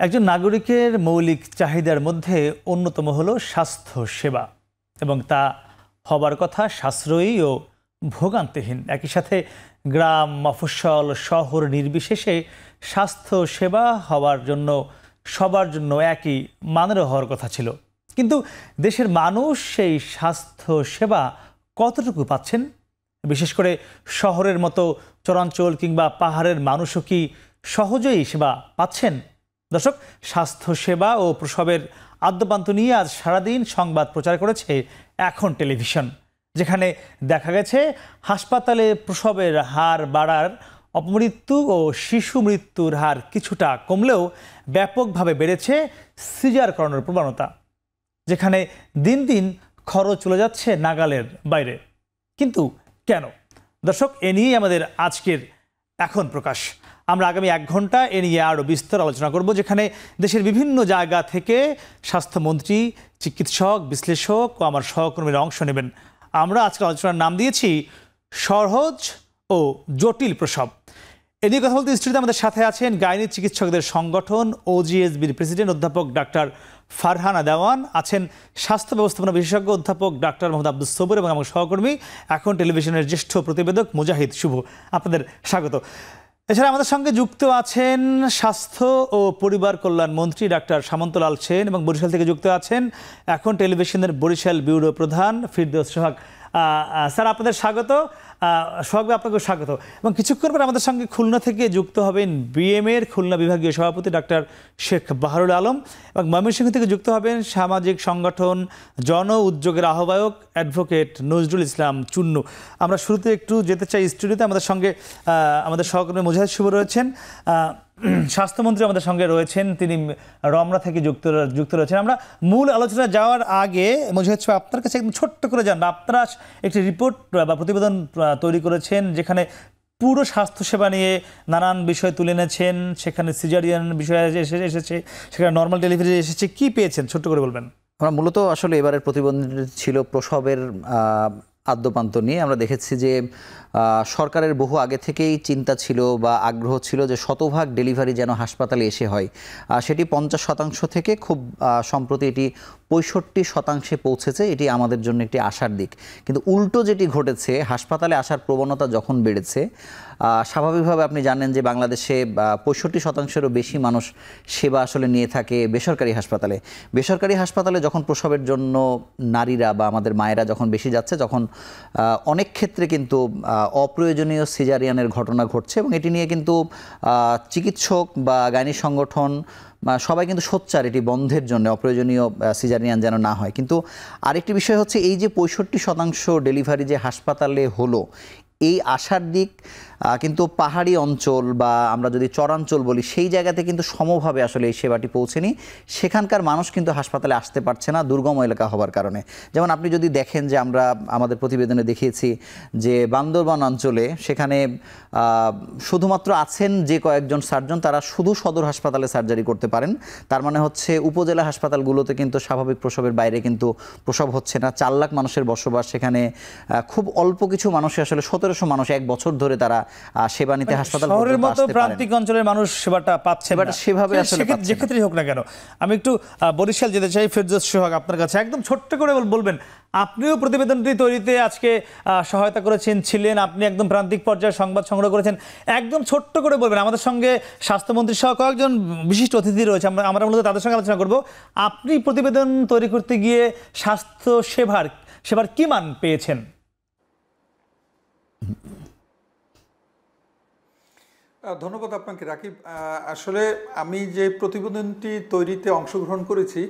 একজন নাগরিকের মৌলিক চাহিদার মধ্যে অন্যতম হলো স্বাস্থ্য সেবা এবং তা হবার কথা সাশ্রয়ী ও ভোগান্তিহীন। একই সাথে গ্রাম, মফস্বল, শহর নির্বিশেষে স্বাস্থ্য সেবা হওয়ার জন্য সবার জন্য একই মানের হওয়ার কথা ছিল। কিন্তু দেশের মানুষ সেই স্বাস্থ্য সেবা কতটুকু পাচ্ছেন? বিশেষ করে শহরের মতো চরাঞ্চল কিংবা পাহাড়ের মানুষও কি সহজেই সেবা পাচ্ছেন? দর্শক, স্বাস্থ্য সেবা ও প্রসবের আদ্যপান্ত নিয়ে আজ সারাদিন সংবাদ প্রচার করেছে এখন টেলিভিশন, যেখানে দেখা গেছে হাসপাতালে প্রসবের হার বাড়ার, অপমৃত্যু ও শিশু মৃত্যুর হার কিছুটা কমলেও ব্যাপকভাবে বেড়েছে সিজার করানোর প্রবণতা, যেখানে দিন দিন খরচ চলে যাচ্ছে নাগালের বাইরে। কিন্তু কেন? দর্শক, এ নিয়েই আমাদের আজকের এখন প্রকাশ। আমরা আগামী 1 ঘন্টা এ নিয়ে আরও বিস্তর আলোচনা করব, যেখানে দেশের বিভিন্ন জায়গা থেকে স্বাস্থ্যমন্ত্রী, চিকিৎসক, বিশ্লেষক ও আমার সহকর্মীরা অংশ নেবেন। আমরা আজকের আলোচনার নাম দিয়েছি সহজ ও জটিল প্রসব। এ নিয়ে কথা বলতে স্টুডিওতে আমাদের সাথে আছেন গাইনি চিকিৎসকদের সংগঠন OGSBর প্রেসিডেন্ট অধ্যাপক ডাক্তার ফারহানা দেওয়ান, আছেন স্বাস্থ্য ব্যবস্থাপনা বিশেষজ্ঞ অধ্যাপক ডাক্তার মোহাম্মদ আব্দুস সবুর এবং আমার সহকর্মী এখন টেলিভিশনের জ্যেষ্ঠ প্রতিবেদক মুজাহিদ শুভ। আপনাদের স্বাগত। এছাড়া আমাদের সঙ্গে যুক্ত আছেন স্বাস্থ্য ও পরিবার কল্যাণ মন্ত্রী ডাক্তার সামন্তলাল সেন এবং বরিশাল থেকে যুক্ত আছেন এখন টেলিভিশনের বরিশাল ব্যুরো প্রধান ফিরদৌস সোহাগ। স্যার, আপনাদের স্বাগত। সোহাগ, আপনাকে স্বাগত। এবং কিছুক্ষণ পর আমাদের সঙ্গে খুলনা থেকে যুক্ত হবেন BM-এর খুলনা বিভাগীয় সভাপতি ডাক্তার শেখ বাহারুল আলম এবং ময়মনসিংহ থেকে যুক্ত হবেন সামাজিক সংগঠন জন উদ্যোগের আহ্বায়ক অ্যাডভোকেট নজরুল ইসলাম চুন্নু। আমরা শুরুতে একটু যেতে চাই স্টুডিওতে। আমাদের সঙ্গে আমাদের সহকর্মী মুজাহিদ শুভ রয়েছেন, স্বাস্থ্যমন্ত্রী আমাদের সঙ্গে রয়েছেন, তিনি রমনা থেকে যুক্ত রয়েছেন। আমরা মূল আলোচনা যাওয়ার আগে মুজাহিদ সাহেব, আপনার কাছে একদম ছোট্ট করে জানবো, আপনারা একটি রিপোর্ট বা প্রতিবেদন তৈরি করেছেন যেখানে পুরো স্বাস্থ্যসেবা নিয়ে নানান বিষয় তুলে এনেছেন। সেখানে সিজারিয়ান বিষয় এসেছে, সেখানে নর্মাল ডেলিভারি এসেছে। কি পেয়েছেন ছোট্ট করে বলবেন? আমরা মূলত আসলে এবারের প্রতিবেদন ছিল প্রসবের আদ্যপান্ত নিয়ে। আমরা দেখেছি যে সরকারের বহু আগে থেকেই চিন্তা ছিল বা আগ্রহ ছিল যে শতভাগ ডেলিভারি যেন হাসপাতালে এসে হয়। সেটি 50% থেকে খুব সম্প্রতি এটি 65% পৌঁছেছে। এটি আমাদের জন্য একটি আশার দিক। কিন্তু উল্টো যেটি ঘটেছে, হাসপাতালে আসার প্রবণতা যখন বেড়েছে, স্বাভাবিকভাবে আপনি জানেন যে বাংলাদেশে 65%-এরও বেশি মানুষ সেবা আসলে নিয়ে থাকে বেসরকারি হাসপাতালে। বেসরকারি হাসপাতালে যখন প্রসবের জন্য নারীরা বা আমাদের মায়েরা যখন বেশি যাচ্ছে, যখন অনেক ক্ষেত্রে কিন্তু অপ্রয়োজনীয় সিজারিয়ানের ঘটনা ঘটছে এবং এটি নিয়ে কিন্তু চিকিৎসক বা গাইনি সংগঠন সবাই কিন্তু সোচ্চার এটি বন্ধের জন্য, অপ্রয়োজনীয় সিজারিয়ান যেন না হয়। কিন্তু আরেকটি বিষয় হচ্ছে এই যে 65% ডেলিভারি যে হাসপাতালে হলো, এই আশার দিক কিন্তু পাহাড়ি অঞ্চল বা আমরা যদি চরাঞ্চল বলি, সেই জায়গাতে কিন্তু সমভাবে আসলে এই সেবাটি পৌঁছেনি। সেখানকার মানুষ কিন্তু হাসপাতালে আসতে পারছে না দুর্গম এলাকা হওয়ার কারণে। যেমন আপনি যদি দেখেন যে আমরা আমাদের প্রতিবেদনে দেখিয়েছি যে বান্দরবান অঞ্চলে সেখানে শুধুমাত্র আছেন যে কয়েকজন সার্জন, তারা শুধু সদর হাসপাতালে সার্জারি করতে পারেন। তার মানে হচ্ছে উপজেলা হাসপাতালগুলোতে কিন্তু স্বাভাবিক প্রসবের বাইরে কিন্তু প্রসব হচ্ছে না। 4 লাখ মানুষের বসবাস সেখানে, খুব অল্প কিছু মানুষ, আসলে 1700 মানুষ 1 বছর ধরে তারা সেবা নিতে হাসপাতাল শহরের মতো প্রান্তিক অঞ্চলের মানুষ সেবাটা পাচ্ছে না সেভাবে আসলে যে ক্ষেত্রেই হোক না কেন। আমি একটু বরিশাল যেতে চাই। ফিরদৌস সোহাগ, আপনার কাছে একদম ছোট্ট করে বলবেন, আপনিও প্রতিবেদনটি তৈরিতে আজকে সহায়তা করেছেন, ছিলেন, আপনি একদম প্রান্তিক পর্যায়ে সংবাদ সংগ্রহ করেছেন। একদম ছোট্ট করে বলবেন। আমাদের সঙ্গে স্বাস্থ্যমন্ত্রী সহ কয়েকজন বিশিষ্ট অতিথি রয়েছে, আমরা মূলত তাদের সঙ্গে আলোচনা করব। আপনি প্রতিবেদন তৈরি করতে গিয়ে স্বাস্থ্য সেবার কি মান পেয়েছেন? ধন্যবাদ আপনাকে রাকিব। আসলে আমি যে প্রতিবেদনটি তৈরিতে অংশগ্রহণ করেছি,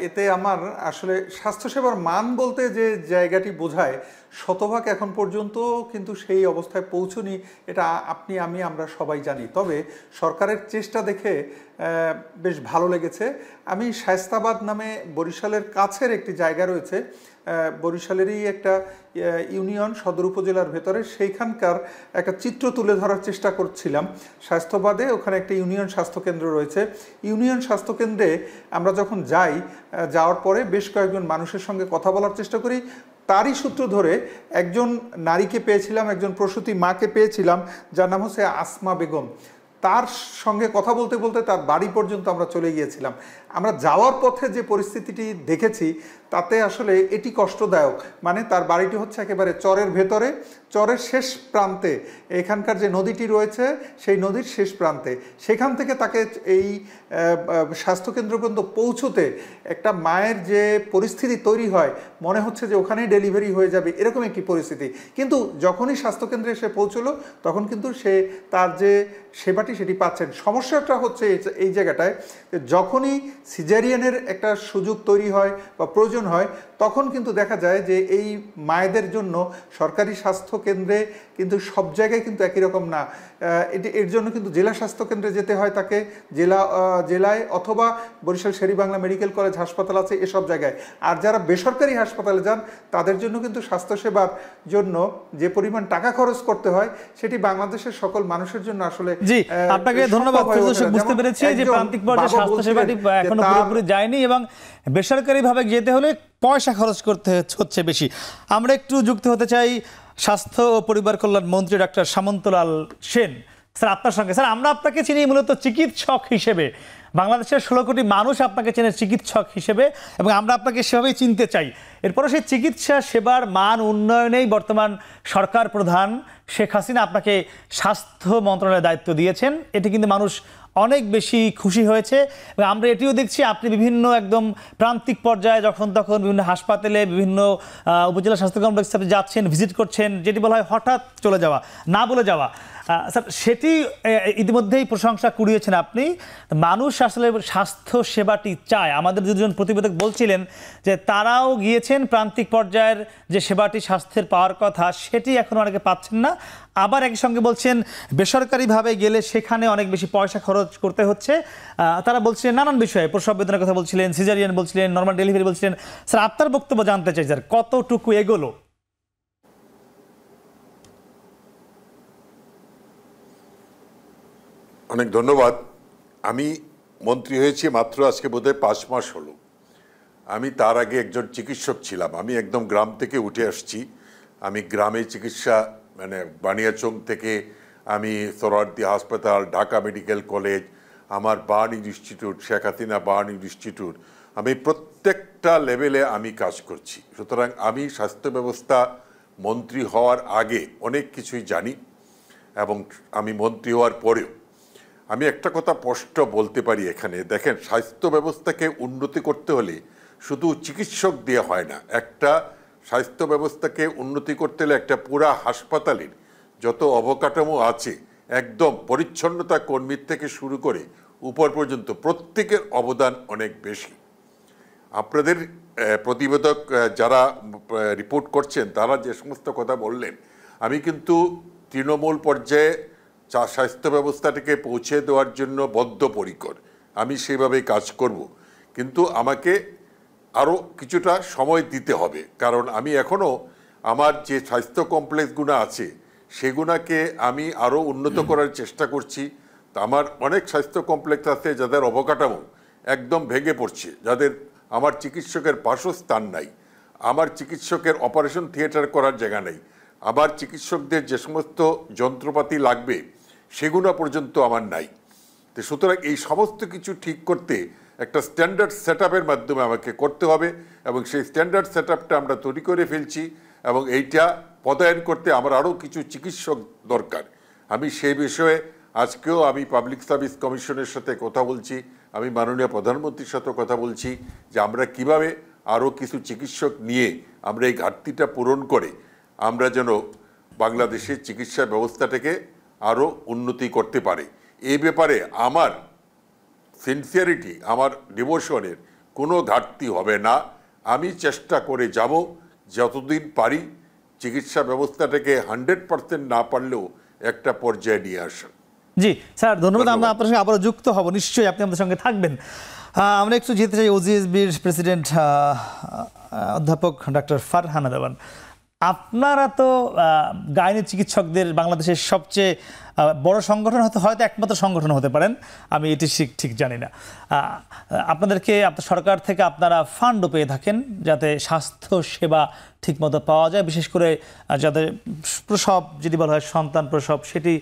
এতে আমার আসলে স্বাস্থ্যসেবার মান বলতে যে জায়গাটি বোঝায়, শতভাগ এখন পর্যন্ত কিন্তু সেই অবস্থায় পৌঁছনি, এটা আপনি আমি আমরা সবাই জানি। তবে সরকারের চেষ্টা দেখে বেশ ভালো লেগেছে। আমি শায়েস্তাবাদ নামে বরিশালের কাছের একটি জায়গা রয়েছে, বরিশালেরই একটা ইউনিয়ন, সদর উপজেলার ভেতরে, সেইখানকার একটা চিত্র তুলে ধরার চেষ্টা করছিলাম। স্বাস্থ্যবাদে ওখানে একটা ইউনিয়ন স্বাস্থ্যকেন্দ্র রয়েছে। ইউনিয়ন স্বাস্থ্যকেন্দ্রে আমরা যখন যাওয়ার পরে বেশ কয়েকজন মানুষের সঙ্গে কথা বলার চেষ্টা করি। তারই সূত্র ধরে একজন নারীকে পেয়েছিলাম, একজন প্রসূতি মাকে পেয়েছিলাম, যার নাম হচ্ছে আসমা বেগম। তার সঙ্গে কথা বলতে বলতে তার বাড়ি পর্যন্ত আমরা চলে গিয়েছিলাম। আমরা যাওয়ার পথে যে পরিস্থিতিটি দেখেছি তাতে আসলে এটি কষ্টদায়ক। মানে তার বাড়িটি হচ্ছে একেবারে চরের ভেতরে, চরের শেষ প্রান্তে, এখানকার যে নদীটি রয়েছে সেই নদীর শেষ প্রান্তে। সেখান থেকে তাকে এই স্বাস্থ্যকেন্দ্র পর্যন্ত পৌঁছতে একটা মায়ের যে পরিস্থিতি তৈরি হয়, মনে হচ্ছে যে ওখানেই ডেলিভারি হয়ে যাবে, এরকম একটি পরিস্থিতি। কিন্তু যখনই স্বাস্থ্যকেন্দ্রে এসে পৌঁছলো তখন কিন্তু সে তার যে সেবাটি সেটি পাচ্ছেন। সমস্যাটা হচ্ছে এই জায়গাটায় যে যখনই সিজারিয়ানের একটা সুযোগ তৈরি হয় বা প্রয়োজন হয় তখন কিন্তু দেখা যায় যে এই মায়েদের জন্য সরকারি স্বাস্থ্য কেন্দ্রে কিন্তু সব জায়গায় কিন্তু একই রকম না। এর জন্য কিন্তু জেলা স্বাস্থ্য কেন্দ্রে যেতে হয় তাকে, জেলায় অথবা বরিশাল শের-ই-বাংলা মেডিকেল কলেজ হাসপাতাল আছে এসব জায়গায়। আর যারা বেসরকারি হাসপাতালে যান তাদের জন্য কিন্তু স্বাস্থ্যসেবার জন্য যে পরিমাণ টাকা খরচ করতে হয় সেটি বাংলাদেশের সকল মানুষের জন্য আসলে। জি, আপনাকে ধন্যবাদ। বুঝতে পেরেছি যে প্রান্তিক পর্যায়ে স্বাস্থ্যসেবাটি এখনো পুরোপুরি যায়নি এবং বেসরকারিভাবে যেতে হলে পয়সা খরচ করতে হচ্ছে বেশি। আমরা একটু যুক্ত হতে চাই স্বাস্থ্য ও পরিবার কল্যাণ মন্ত্রী ডাক্তার সামন্তলাল সেন। স্যার, আপনার সঙ্গে স্যার, আমরা আপনাকে চিনি মূলত চিকিৎসক হিসেবে। বাংলাদেশের 16 কোটি মানুষ আপনাকে চেনে চিকিৎসক হিসেবে এবং আমরা আপনাকে সেভাবেই চিনতে চাই। এরপরে সেই চিকিৎসা সেবার মান উন্নয়নেই বর্তমান সরকার প্রধান শেখ হাসিনা আপনাকে স্বাস্থ্য মন্ত্রণালয়ের দায়িত্ব দিয়েছেন। এটি কিন্তু মানুষ অনেক বেশি খুশি হয়েছে এবং আমরা এটিও দেখছি আপনি বিভিন্ন একদম প্রান্তিক পর্যায়ে যখন তখন বিভিন্ন হাসপাতালে, বিভিন্ন উপজেলা স্বাস্থ্য কমপ্লেক্সে আপনি যাচ্ছেন, ভিজিট করছেন, যেটি বলা হয় হঠাৎ চলে যাওয়া, না বলে যাওয়া। স্যার, সেটি ইতিমধ্যেই প্রশংসা কুড়িয়েছেন আপনি। মানুষ আসলে স্বাস্থ্য সেবাটি চায়। আমাদের দুজন প্রতিবেদক বলছিলেন যে তারাও গিয়েছেন, প্রান্তিক পর্যায়ের যে সেবাটি স্বাস্থ্যের পাওয়ার কথা সেটি এখন অনেকে পাচ্ছেন না। আবার একই সঙ্গে বলছেন বেসরকারিভাবে গেলে সেখানে অনেক বেশি পয়সা খরচ করতে হচ্ছে। তারা বলছিলেন নানান বিষয়ে, প্রসব বেদনার কথা বলছিলেন, সিজারিয়ান বলছিলেন, নর্মাল ডেলিভারি বলছিলেন। স্যার, আপনার বক্তব্য জানতে চাই স্যার, কতটুকু এগোলো? অনেক ধন্যবাদ। আমি মন্ত্রী হয়েছি মাত্র আজকে বোধহয় 5 মাস হলো। আমি তার আগে একজন চিকিৎসক ছিলাম। আমি একদম গ্রাম থেকে উঠে আসছি। আমি গ্রামে চিকিৎসা, মানে বানিয়াচং থেকে আমি সোহরাওয়ার্দী হাসপাতাল, ঢাকা মেডিকেল কলেজ, আমার burn institute, Sheikh Hasina burn institute, আমি প্রত্যেকটা লেভেলে আমি কাজ করছি। সুতরাং আমি স্বাস্থ্য ব্যবস্থা মন্ত্রী হওয়ার আগে অনেক কিছুই জানি এবং আমি মন্ত্রী হওয়ার পরেও আমি একটা কথা স্পষ্ট বলতে পারি এখানে। দেখেন, স্বাস্থ্য ব্যবস্থাকে উন্নতি করতে হলে শুধু চিকিৎসক দিয়ে হয় না। একটা স্বাস্থ্য ব্যবস্থাকে উন্নতি করতে হলে একটা পুরা হাসপাতালের যত অবকাঠামো আছে, একদম পরিচ্ছন্নতা কর্মীর থেকে শুরু করে উপর পর্যন্ত প্রত্যেকের অবদান অনেক বেশি। আপনাদের প্রতিবেদক যারা রিপোর্ট করছেন তারা যে সমস্ত কথা বললেন, আমি কিন্তু তৃণমূল পর্যায়ে স্বাস্থ্য ব্যবস্থাটাকে পৌঁছে দেওয়ার জন্য বদ্ধপরিকর। আমি সেভাবেই কাজ করব, কিন্তু আমাকে আরও কিছুটা সময় দিতে হবে। কারণ আমি এখনও আমার যে স্বাস্থ্য কমপ্লেক্সগুলো আছে সেগুলোকে আমি আরও উন্নত করার চেষ্টা করছি। তা আমার অনেক স্বাস্থ্য কমপ্লেক্স আছে যাদের অবকাঠামো একদম ভেঙে পড়ছে, যাদের আমার চিকিৎসকের বাসস্থান নাই, আমার চিকিৎসকের অপারেশন থিয়েটার করার জায়গা নেই, আবার চিকিৎসকদের যে সমস্ত যন্ত্রপাতি লাগবে সেগুলো পর্যন্ত আমার নাই। তো সুতরাং এই সমস্ত কিছু ঠিক করতে একটা স্ট্যান্ডার্ড সেট আপের মাধ্যমে আমাকে করতে হবে এবং সেই স্ট্যান্ডার্ড সেট আপটা আমরা তৈরি করে ফেলছি এবং এইটা পদায়ন করতে আমার আরও কিছু চিকিৎসক দরকার। আমি সেই বিষয়ে আজকেও আমি পাবলিক সার্ভিস কমিশনের সাথে কথা বলছি, আমি মাননীয় প্রধানমন্ত্রীর সাথে কথা বলছি যে আমরা কিভাবে আরও কিছু চিকিৎসক নিয়ে আমরা এই ঘাটতিটা পূরণ করে আমরা যেন বাংলাদেশের চিকিৎসা ব্যবস্থাটাকে আরও উন্নতি করতে পারে। এই ব্যাপারে আমার সিনসিয়ারিটি, আমার ডিভোশনের কোনো ঘাটতি হবে না। আমি চেষ্টা করে যাব যতদিন পারি চিকিৎসা ব্যবস্থাটাকে 100% না পারলেও একটা পর্যায়ে নিয়ে আসা। জি স্যার, ধন্যবাদ। আমরা আপনার সঙ্গে আবারও যুক্ত হব, নিশ্চয়ই আপনি আমাদের সঙ্গে থাকবেন। আমরা একটু যেতে চাই ওজিএসবির প্রেসিডেন্ট অধ্যাপক ডক্টর ফারহানা দেওয়ান। আপনারা তো গাইনি চিকিৎসকদের বাংলাদেশের সবচেয়ে বড় সংগঠন, হয়তো একমাত্র সংগঠন হতে পারেন, আমি এটি ঠিক জানি না। আপনাদেরকে আপনার সরকার থেকে আপনারা ফান্ডও পেয়ে থাকেন যাতে স্বাস্থ্য সেবা ঠিকমতো পাওয়া যায়, বিশেষ করে যাদের প্রসব, যদি বলা হয় সন্তান প্রসব, সেটি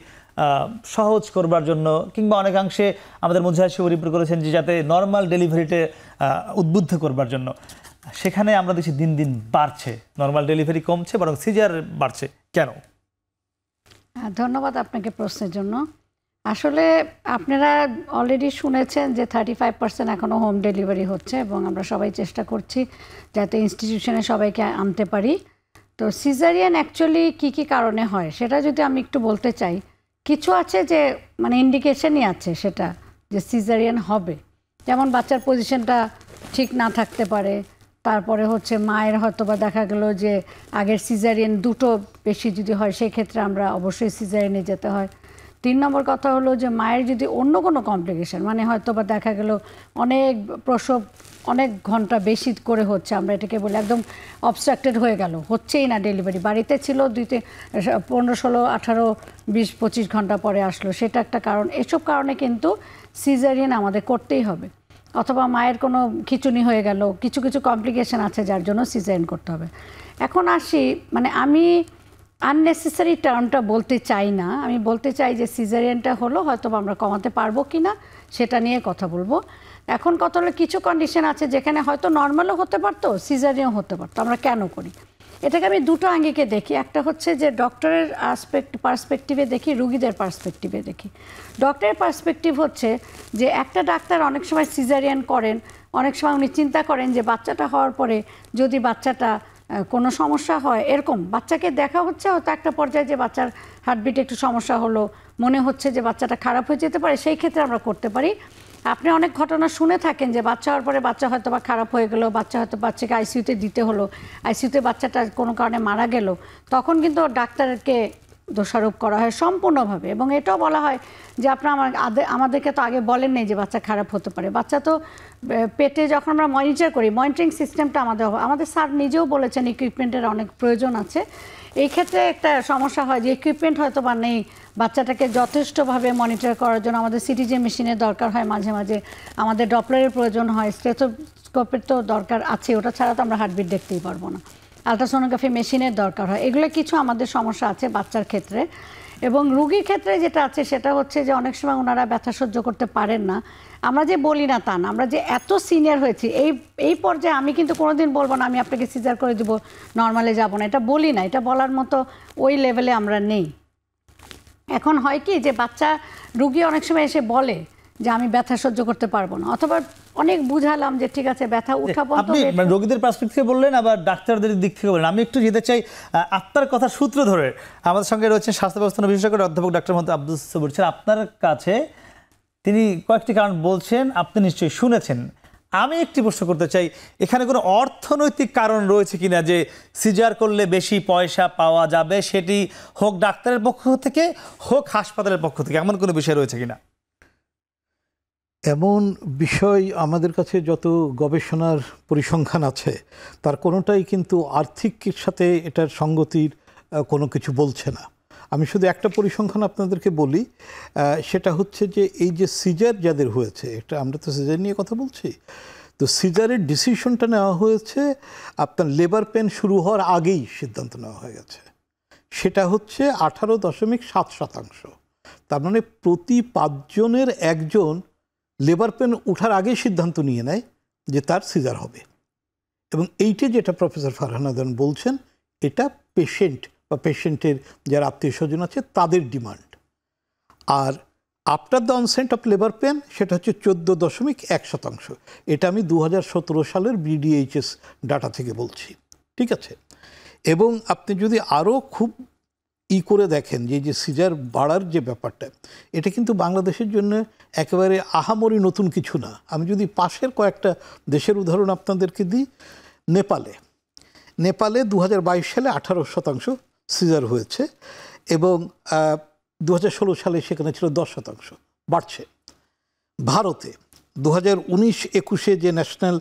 সহজ করবার জন্য, কিংবা অনেকাংশে আমাদের মুজাহিদ সাহেব রিপোর্ট করেছেন যে যাতে নর্মাল ডেলিভারিতে উদ্বুদ্ধ করবার জন্য, সেখানে আমরা দেখছি দিন দিন বাড়ছে, নর্মাল ডেলিভারি কমছে, বরং সিজার বাড়ছে। কেন? ধন্যবাদ আপনাকে প্রশ্নের জন্য। আসলে আপনারা অলরেডি শুনেছেন যে 35% এখনও হোম ডেলিভারি হচ্ছে, এবং আমরা সবাই চেষ্টা করছি যাতে ইনস্টিটিউশনে সবাইকে আনতে পারি। তো সিজারিয়ান অ্যাকচুয়ালি কী কী কারণে হয় সেটা যদি আমি একটু বলতে চাই, কিছু আছে যে মানে ইন্ডিকেশনই আছে সেটা যে সিজারিয়ান হবে, যেমন বাচ্চার পজিশনটা ঠিক না থাকতে পারে, তারপরে হচ্ছে মায়ের হয়তো বা দেখা গেল যে আগের সিজারিয়ান দুটো বেশি যদি হয় সেই ক্ষেত্রে আমরা অবশ্যই সিজারিয়ানে যেতে হয়। 3 নম্বর কথা হলো যে মায়ের যদি অন্য কোনো কমপ্লিকেশন, মানে হয়তো বা দেখা গেল অনেক প্রসব অনেক ঘন্টা বেশি করে হচ্ছে, আমরা এটাকে বলি একদম অবস্ট্রাক্টেড হয়ে গেল, হচ্ছেই না ডেলিভারি, বাড়িতে ছিল 15, 16, 18, 20, 25 ঘন্টা পরে আসলো, সেটা একটা কারণ। এসব কারণে কিন্তু সিজারিয়ান আমাদের করতেই হবে। অথবা মায়ের কোনো খিঁচুনি হয়ে গেল, কিছু কিছু কমপ্লিকেশন আছে যার জন্য সিজারিয়ান করতে হবে। এখন আসি, মানে আমি আননেসেসারি টার্মটা বলতে চাই না, আমি বলতে চাই যে সিজারিয়ানটা হলো হয়তো আমরা কমাতে পারবো কি না সেটা নিয়ে কথা বলবো। এখন কথা হলো কিছু কন্ডিশন আছে যেখানে হয়তো নর্মালও হতে পারতো, সিজারিয়ানও হতে পারতো, আমরা কেন করি এটাকে আমি দুটো আঙ্গিকে দেখি। একটা হচ্ছে যে ডক্টরের পার্সপেক্টিভে দেখি, রুগীদের পার্সপেক্টিভে দেখি। ডক্টরের পার্সপেক্টিভ হচ্ছে যে একটা ডাক্তার অনেক সময় সিজারিয়ান করেন, অনেক সময় উনি চিন্তা করেন যে বাচ্চাটা হওয়ার পরে যদি বাচ্চাটা কোনো সমস্যা হয়, এরকম বাচ্চাকে দেখা হচ্ছে হয়তো একটা পর্যায়ে যে বাচ্চার হার্টবিটে একটু সমস্যা হলো, মনে হচ্ছে যে বাচ্চাটা খারাপ হয়ে যেতে পারে, সেই ক্ষেত্রে আমরা করতে পারি। আপনি অনেক ঘটনা শুনে থাকেন যে বাচ্চা হওয়ার পরে বাচ্চা হয়তো বা খারাপ হয়ে গেল, বাচ্চাকে আইসিইউতে দিতে হলো, আইসিইউতে বাচ্চাটা কোনো কারণে মারা গেল, তখন কিন্তু ডাক্তারকে দোষারোপ করা হয় সম্পূর্ণভাবে, এবং এটাও বলা হয় যে আপনার আমাদেরকে তো আগে বলেন নাই যে বাচ্চা খারাপ হতে পারে। বাচ্চা তো পেটে যখন আমরা মনিটর করি, মনিটরিং সিস্টেমটা আমাদের স্যার নিজেও বলেছেন ইকুইপমেন্টের অনেক প্রয়োজন আছে। এই ক্ষেত্রে একটা সমস্যা হয় যে ইকুইপমেন্ট হয়তো বা নেই, বাচ্চাটাকে যথেষ্টভাবে মনিটর করার জন্য আমাদের সিটিজি মেশিনের দরকার হয়, মাঝে মাঝে আমাদের ডপলারের প্রয়োজন হয়, স্টেথোস্কোপের তো দরকার আছে, ওটা ছাড়া তো আমরা হার্টবিট দেখতেই পারবো না, আলট্রাসোনোগ্রাফি মেশিনের দরকার হয়। এগুলো কিছু আমাদের সমস্যা আছে বাচ্চার ক্ষেত্রে। এবং রুগীর ক্ষেত্রে যেটা আছে সেটা হচ্ছে যে অনেক সময় ওনারা ব্যথা সহ্য করতে পারেন না। আমরা যে বলি না তা না, আমরা যে এত সিনিয়র হয়েছি এই পর্যায়ে আমি কিন্তু কোনোদিন বলবো না আমি আপনাকে সিজার করে দেবো, নর্মালে যাব না, এটা বলি না, এটা বলার মতো ওই লেভেলে আমরা নেই। এখন হয় কি যে বাচ্চা রুগী অনেক সময় এসে বলে যে আমি ব্যথা সহ্য করতে পারবো না, অথবা অনেক বুঝালাম যে ঠিক আছে ব্যথা উঠা পর্যন্ত। আপনি রোগীদের পার্সপেক্টিভ থেকে বললেন, আবার ডাক্তারদের দিক থেকে বললেন। আমি একটু যেতে চাই আপনার কথা সূত্র ধরে। আমাদের সঙ্গে রয়েছেন স্বাস্থ্য ব্যবস্থাপনা বিশেষজ্ঞ অধ্যাপক ডক্টর মোহাম্মদ আব্দুস সবুর। আপনার কাছে তিনি কয়েকটি কারণ বলছেন, আপনি নিশ্চয়ই শুনেছেন। আমি একটি প্রশ্ন করতে চাই, এখানে কোনো অর্থনৈতিক কারণ রয়েছে কিনা যে সিজার করলে বেশি পয়সা পাওয়া যাবে, সেটি হোক ডাক্তারের পক্ষ থেকে হোক হাসপাতালের পক্ষ থেকে, এমন কোনো বিষয় রয়েছে কিনা? এমন বিষয় আমাদের কাছে যত গবেষণার পরিসংখ্যান আছে তার কোনোটাই কিন্তু আর্থিকের সাথে এটার সঙ্গতির কোনো কিছু বলছে না। আমি শুধু একটা পরিসংখ্যান আপনাদেরকে বলি, সেটা হচ্ছে যে এই যে সিজার যাদের হয়েছে, এটা আমরা তো সিজার নিয়ে কথা বলছি, তো সিজারের ডিসিশনটা নেওয়া হয়েছে আপনার লেবার পেন শুরু হওয়ার আগেই সিদ্ধান্ত নেওয়া হয়ে গেছে। সেটা হচ্ছে 18.7%। তার মানে প্রতি 5 জনের একজন লেবার পেন ওঠার আগেই সিদ্ধান্ত নিয়ে নেয় যে তার সিজার হবে। এবং এইটা যেটা প্রফেসর ফারহান আদনান বলছেন, এটা পেশেন্ট বা পেশেন্টের যারা আত্মীয় স্বজন আছে তাদের ডিমান্ড। আর after the onset of labour pain সেটা হচ্ছে 14.1%। এটা আমি 2017 সালের বিডিএইচএস ডাটা থেকে বলছি, ঠিক আছে। এবং আপনি যদি আরও খুব করে দেখেন যে সিজার বাড়ার যে ব্যাপারটা, এটা কিন্তু বাংলাদেশের জন্য একেবারে আহামরি নতুন কিছু না। আমি যদি পাশের কয়েকটা দেশের উদাহরণ আপনাদেরকে দিই, নেপালে 2022 সালে 18% সিজার হয়েছে, এবং 2016 সালে সেখানে ছিল 10%, বাড়ছে। ভারতে 2019-21 যে ন্যাশনাল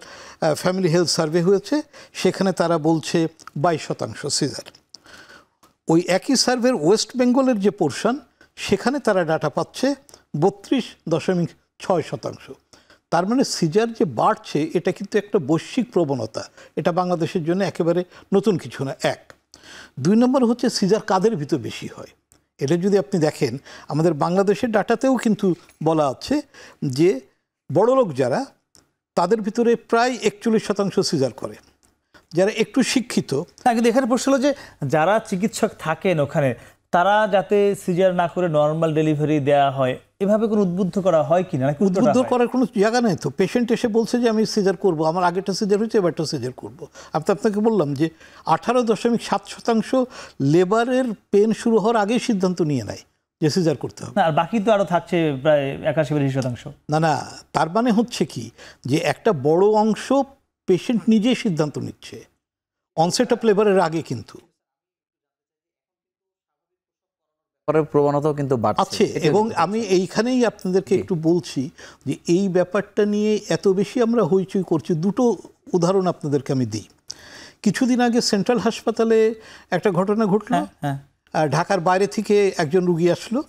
ফ্যামিলি হেলথ সার্ভে হয়েছে সেখানে তারা বলছে 22% সিজার। ওই একই সার্ভের ওয়েস্ট বেঙ্গলের যে পোর্শন, সেখানে তারা ডাটা পাচ্ছে 32.6%। তার মানে সিজার যে বাড়ছে এটা কিন্তু একটা বৈশ্বিক প্রবণতা, এটা বাংলাদেশের জন্য একেবারে নতুন কিছু না। 1, 2 নম্বর হচ্ছে সিজার কাদের ভিতর বেশি হয়, এটা যদি আপনি দেখেন আমাদের বাংলাদেশের ডাটাতেও কিন্তু বলা আছে যে বড়লোক যারা তাদের ভিতরে প্রায় 41% সিজার করে, যারা একটু শিক্ষিত। কিন্তু এখানে প্রশ্ন হলো যে যারা চিকিৎসক থাকেন ওখানে তারা যাতে সিজার না করে নর্মাল ডেলিভারি দেওয়া হয়, এভাবে কোনো উদ্বুদ্ধ করা হয় কিনা? উদ্বুদ্ধ করার কোনো জায়গা নেই তো। পেশেন্ট এসে বলছে যে আমি সিজার করব, আমার আগেটা সিজার হয়েছে এবারটা সিজার করব। আমি তো আপনাকে বললাম যে 18.7% লেবারের পেন শুরু হওয়ার আগেই সিদ্ধান্ত নিয়ে নেয় যে সিজার করতে হবে। আর বাকি তো আরো থাকছে প্রায় 81-82%। না, তার মানে হচ্ছে কি যে একটা বড় অংশ পেশেন্ট নিজেই সিদ্ধান্ত নিচ্ছে অনসেট অফ লেবারের আগে, কিন্তু প্রবণতাও কিন্তু আছে। এবং আমি এইখানেই আপনাদেরকে একটু বলছি যে এই ব্যাপারটা নিয়ে এত বেশি আমরা হইচই করছি। দুটো উদাহরণ আপনাদেরকে আমি দিই। কিছুদিন আগে সেন্ট্রাল হাসপাতালে একটা ঘটনা ঘটলো। ঢাকার বাইরে থেকে একজন রুগী আসলো,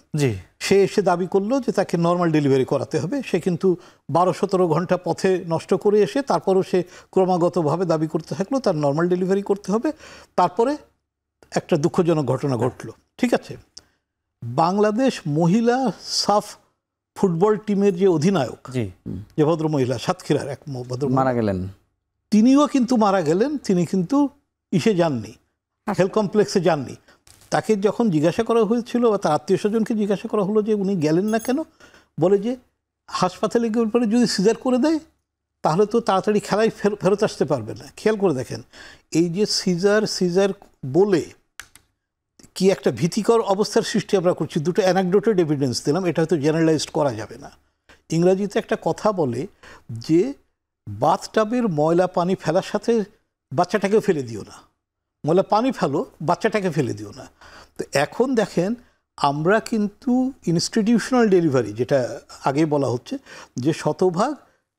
সে এসে দাবি করলো যে তাকে নর্মাল ডেলিভারি করাতে হবে। সে কিন্তু 12-17 ঘন্টা পথে নষ্ট করে এসে তারপরও সে ক্রমাগতভাবে দাবি করতে থাকলো তার নর্মাল ডেলিভারি করতে হবে। তারপরে একটা দুঃখজনক ঘটনা ঘটলো। ঠিক আছে, বাংলাদেশ মহিলা সাফ ফুটবল টিমের যে অধিনায়ক, যে ভদ্র মহিলা, সাতক্ষীরার এক ভদ্র মারা গেলেন, তিনিও কিন্তু মারা গেলেন। তিনি কিন্তু ইসে যাননি, হেলথ কমপ্লেক্সে যাননি। তাকে যখন জিজ্ঞাসা করা হয়েছিল বা তার আত্মীয় স্বজনকে জিজ্ঞাসা করা হলো যে উনি গেলেন না কেন, বলে যে হাসপাতালে গিয়ে পরে যদি সিজার করে দেয় তাহলে তো তাড়াতাড়ি খেলায় ফেরত আসতে পারবে না। খেয়াল করে দেখেন এই যে সিজার বলে কি একটা ভীতিকর অবস্থার সৃষ্টি আমরা করছি। দুটো অ্যানেকডোটেড এভিডেন্স দিলাম, এটা হয়তো জেনারেলাইজড করা যাবে না। ইংরাজিতে একটা কথা বলে যে বাথটাবের ময়লা পানি ফেলার সাথে বাচ্চাটাকেও ফেলে দিও না, ময়লা পানি ফেলো বাচ্চাটাকে ফেলে দিও না। তো এখন দেখেন আমরা কিন্তু ইনস্টিটিউশনাল ডেলিভারি, যেটা আগে বলা হচ্ছে যে শতভাগ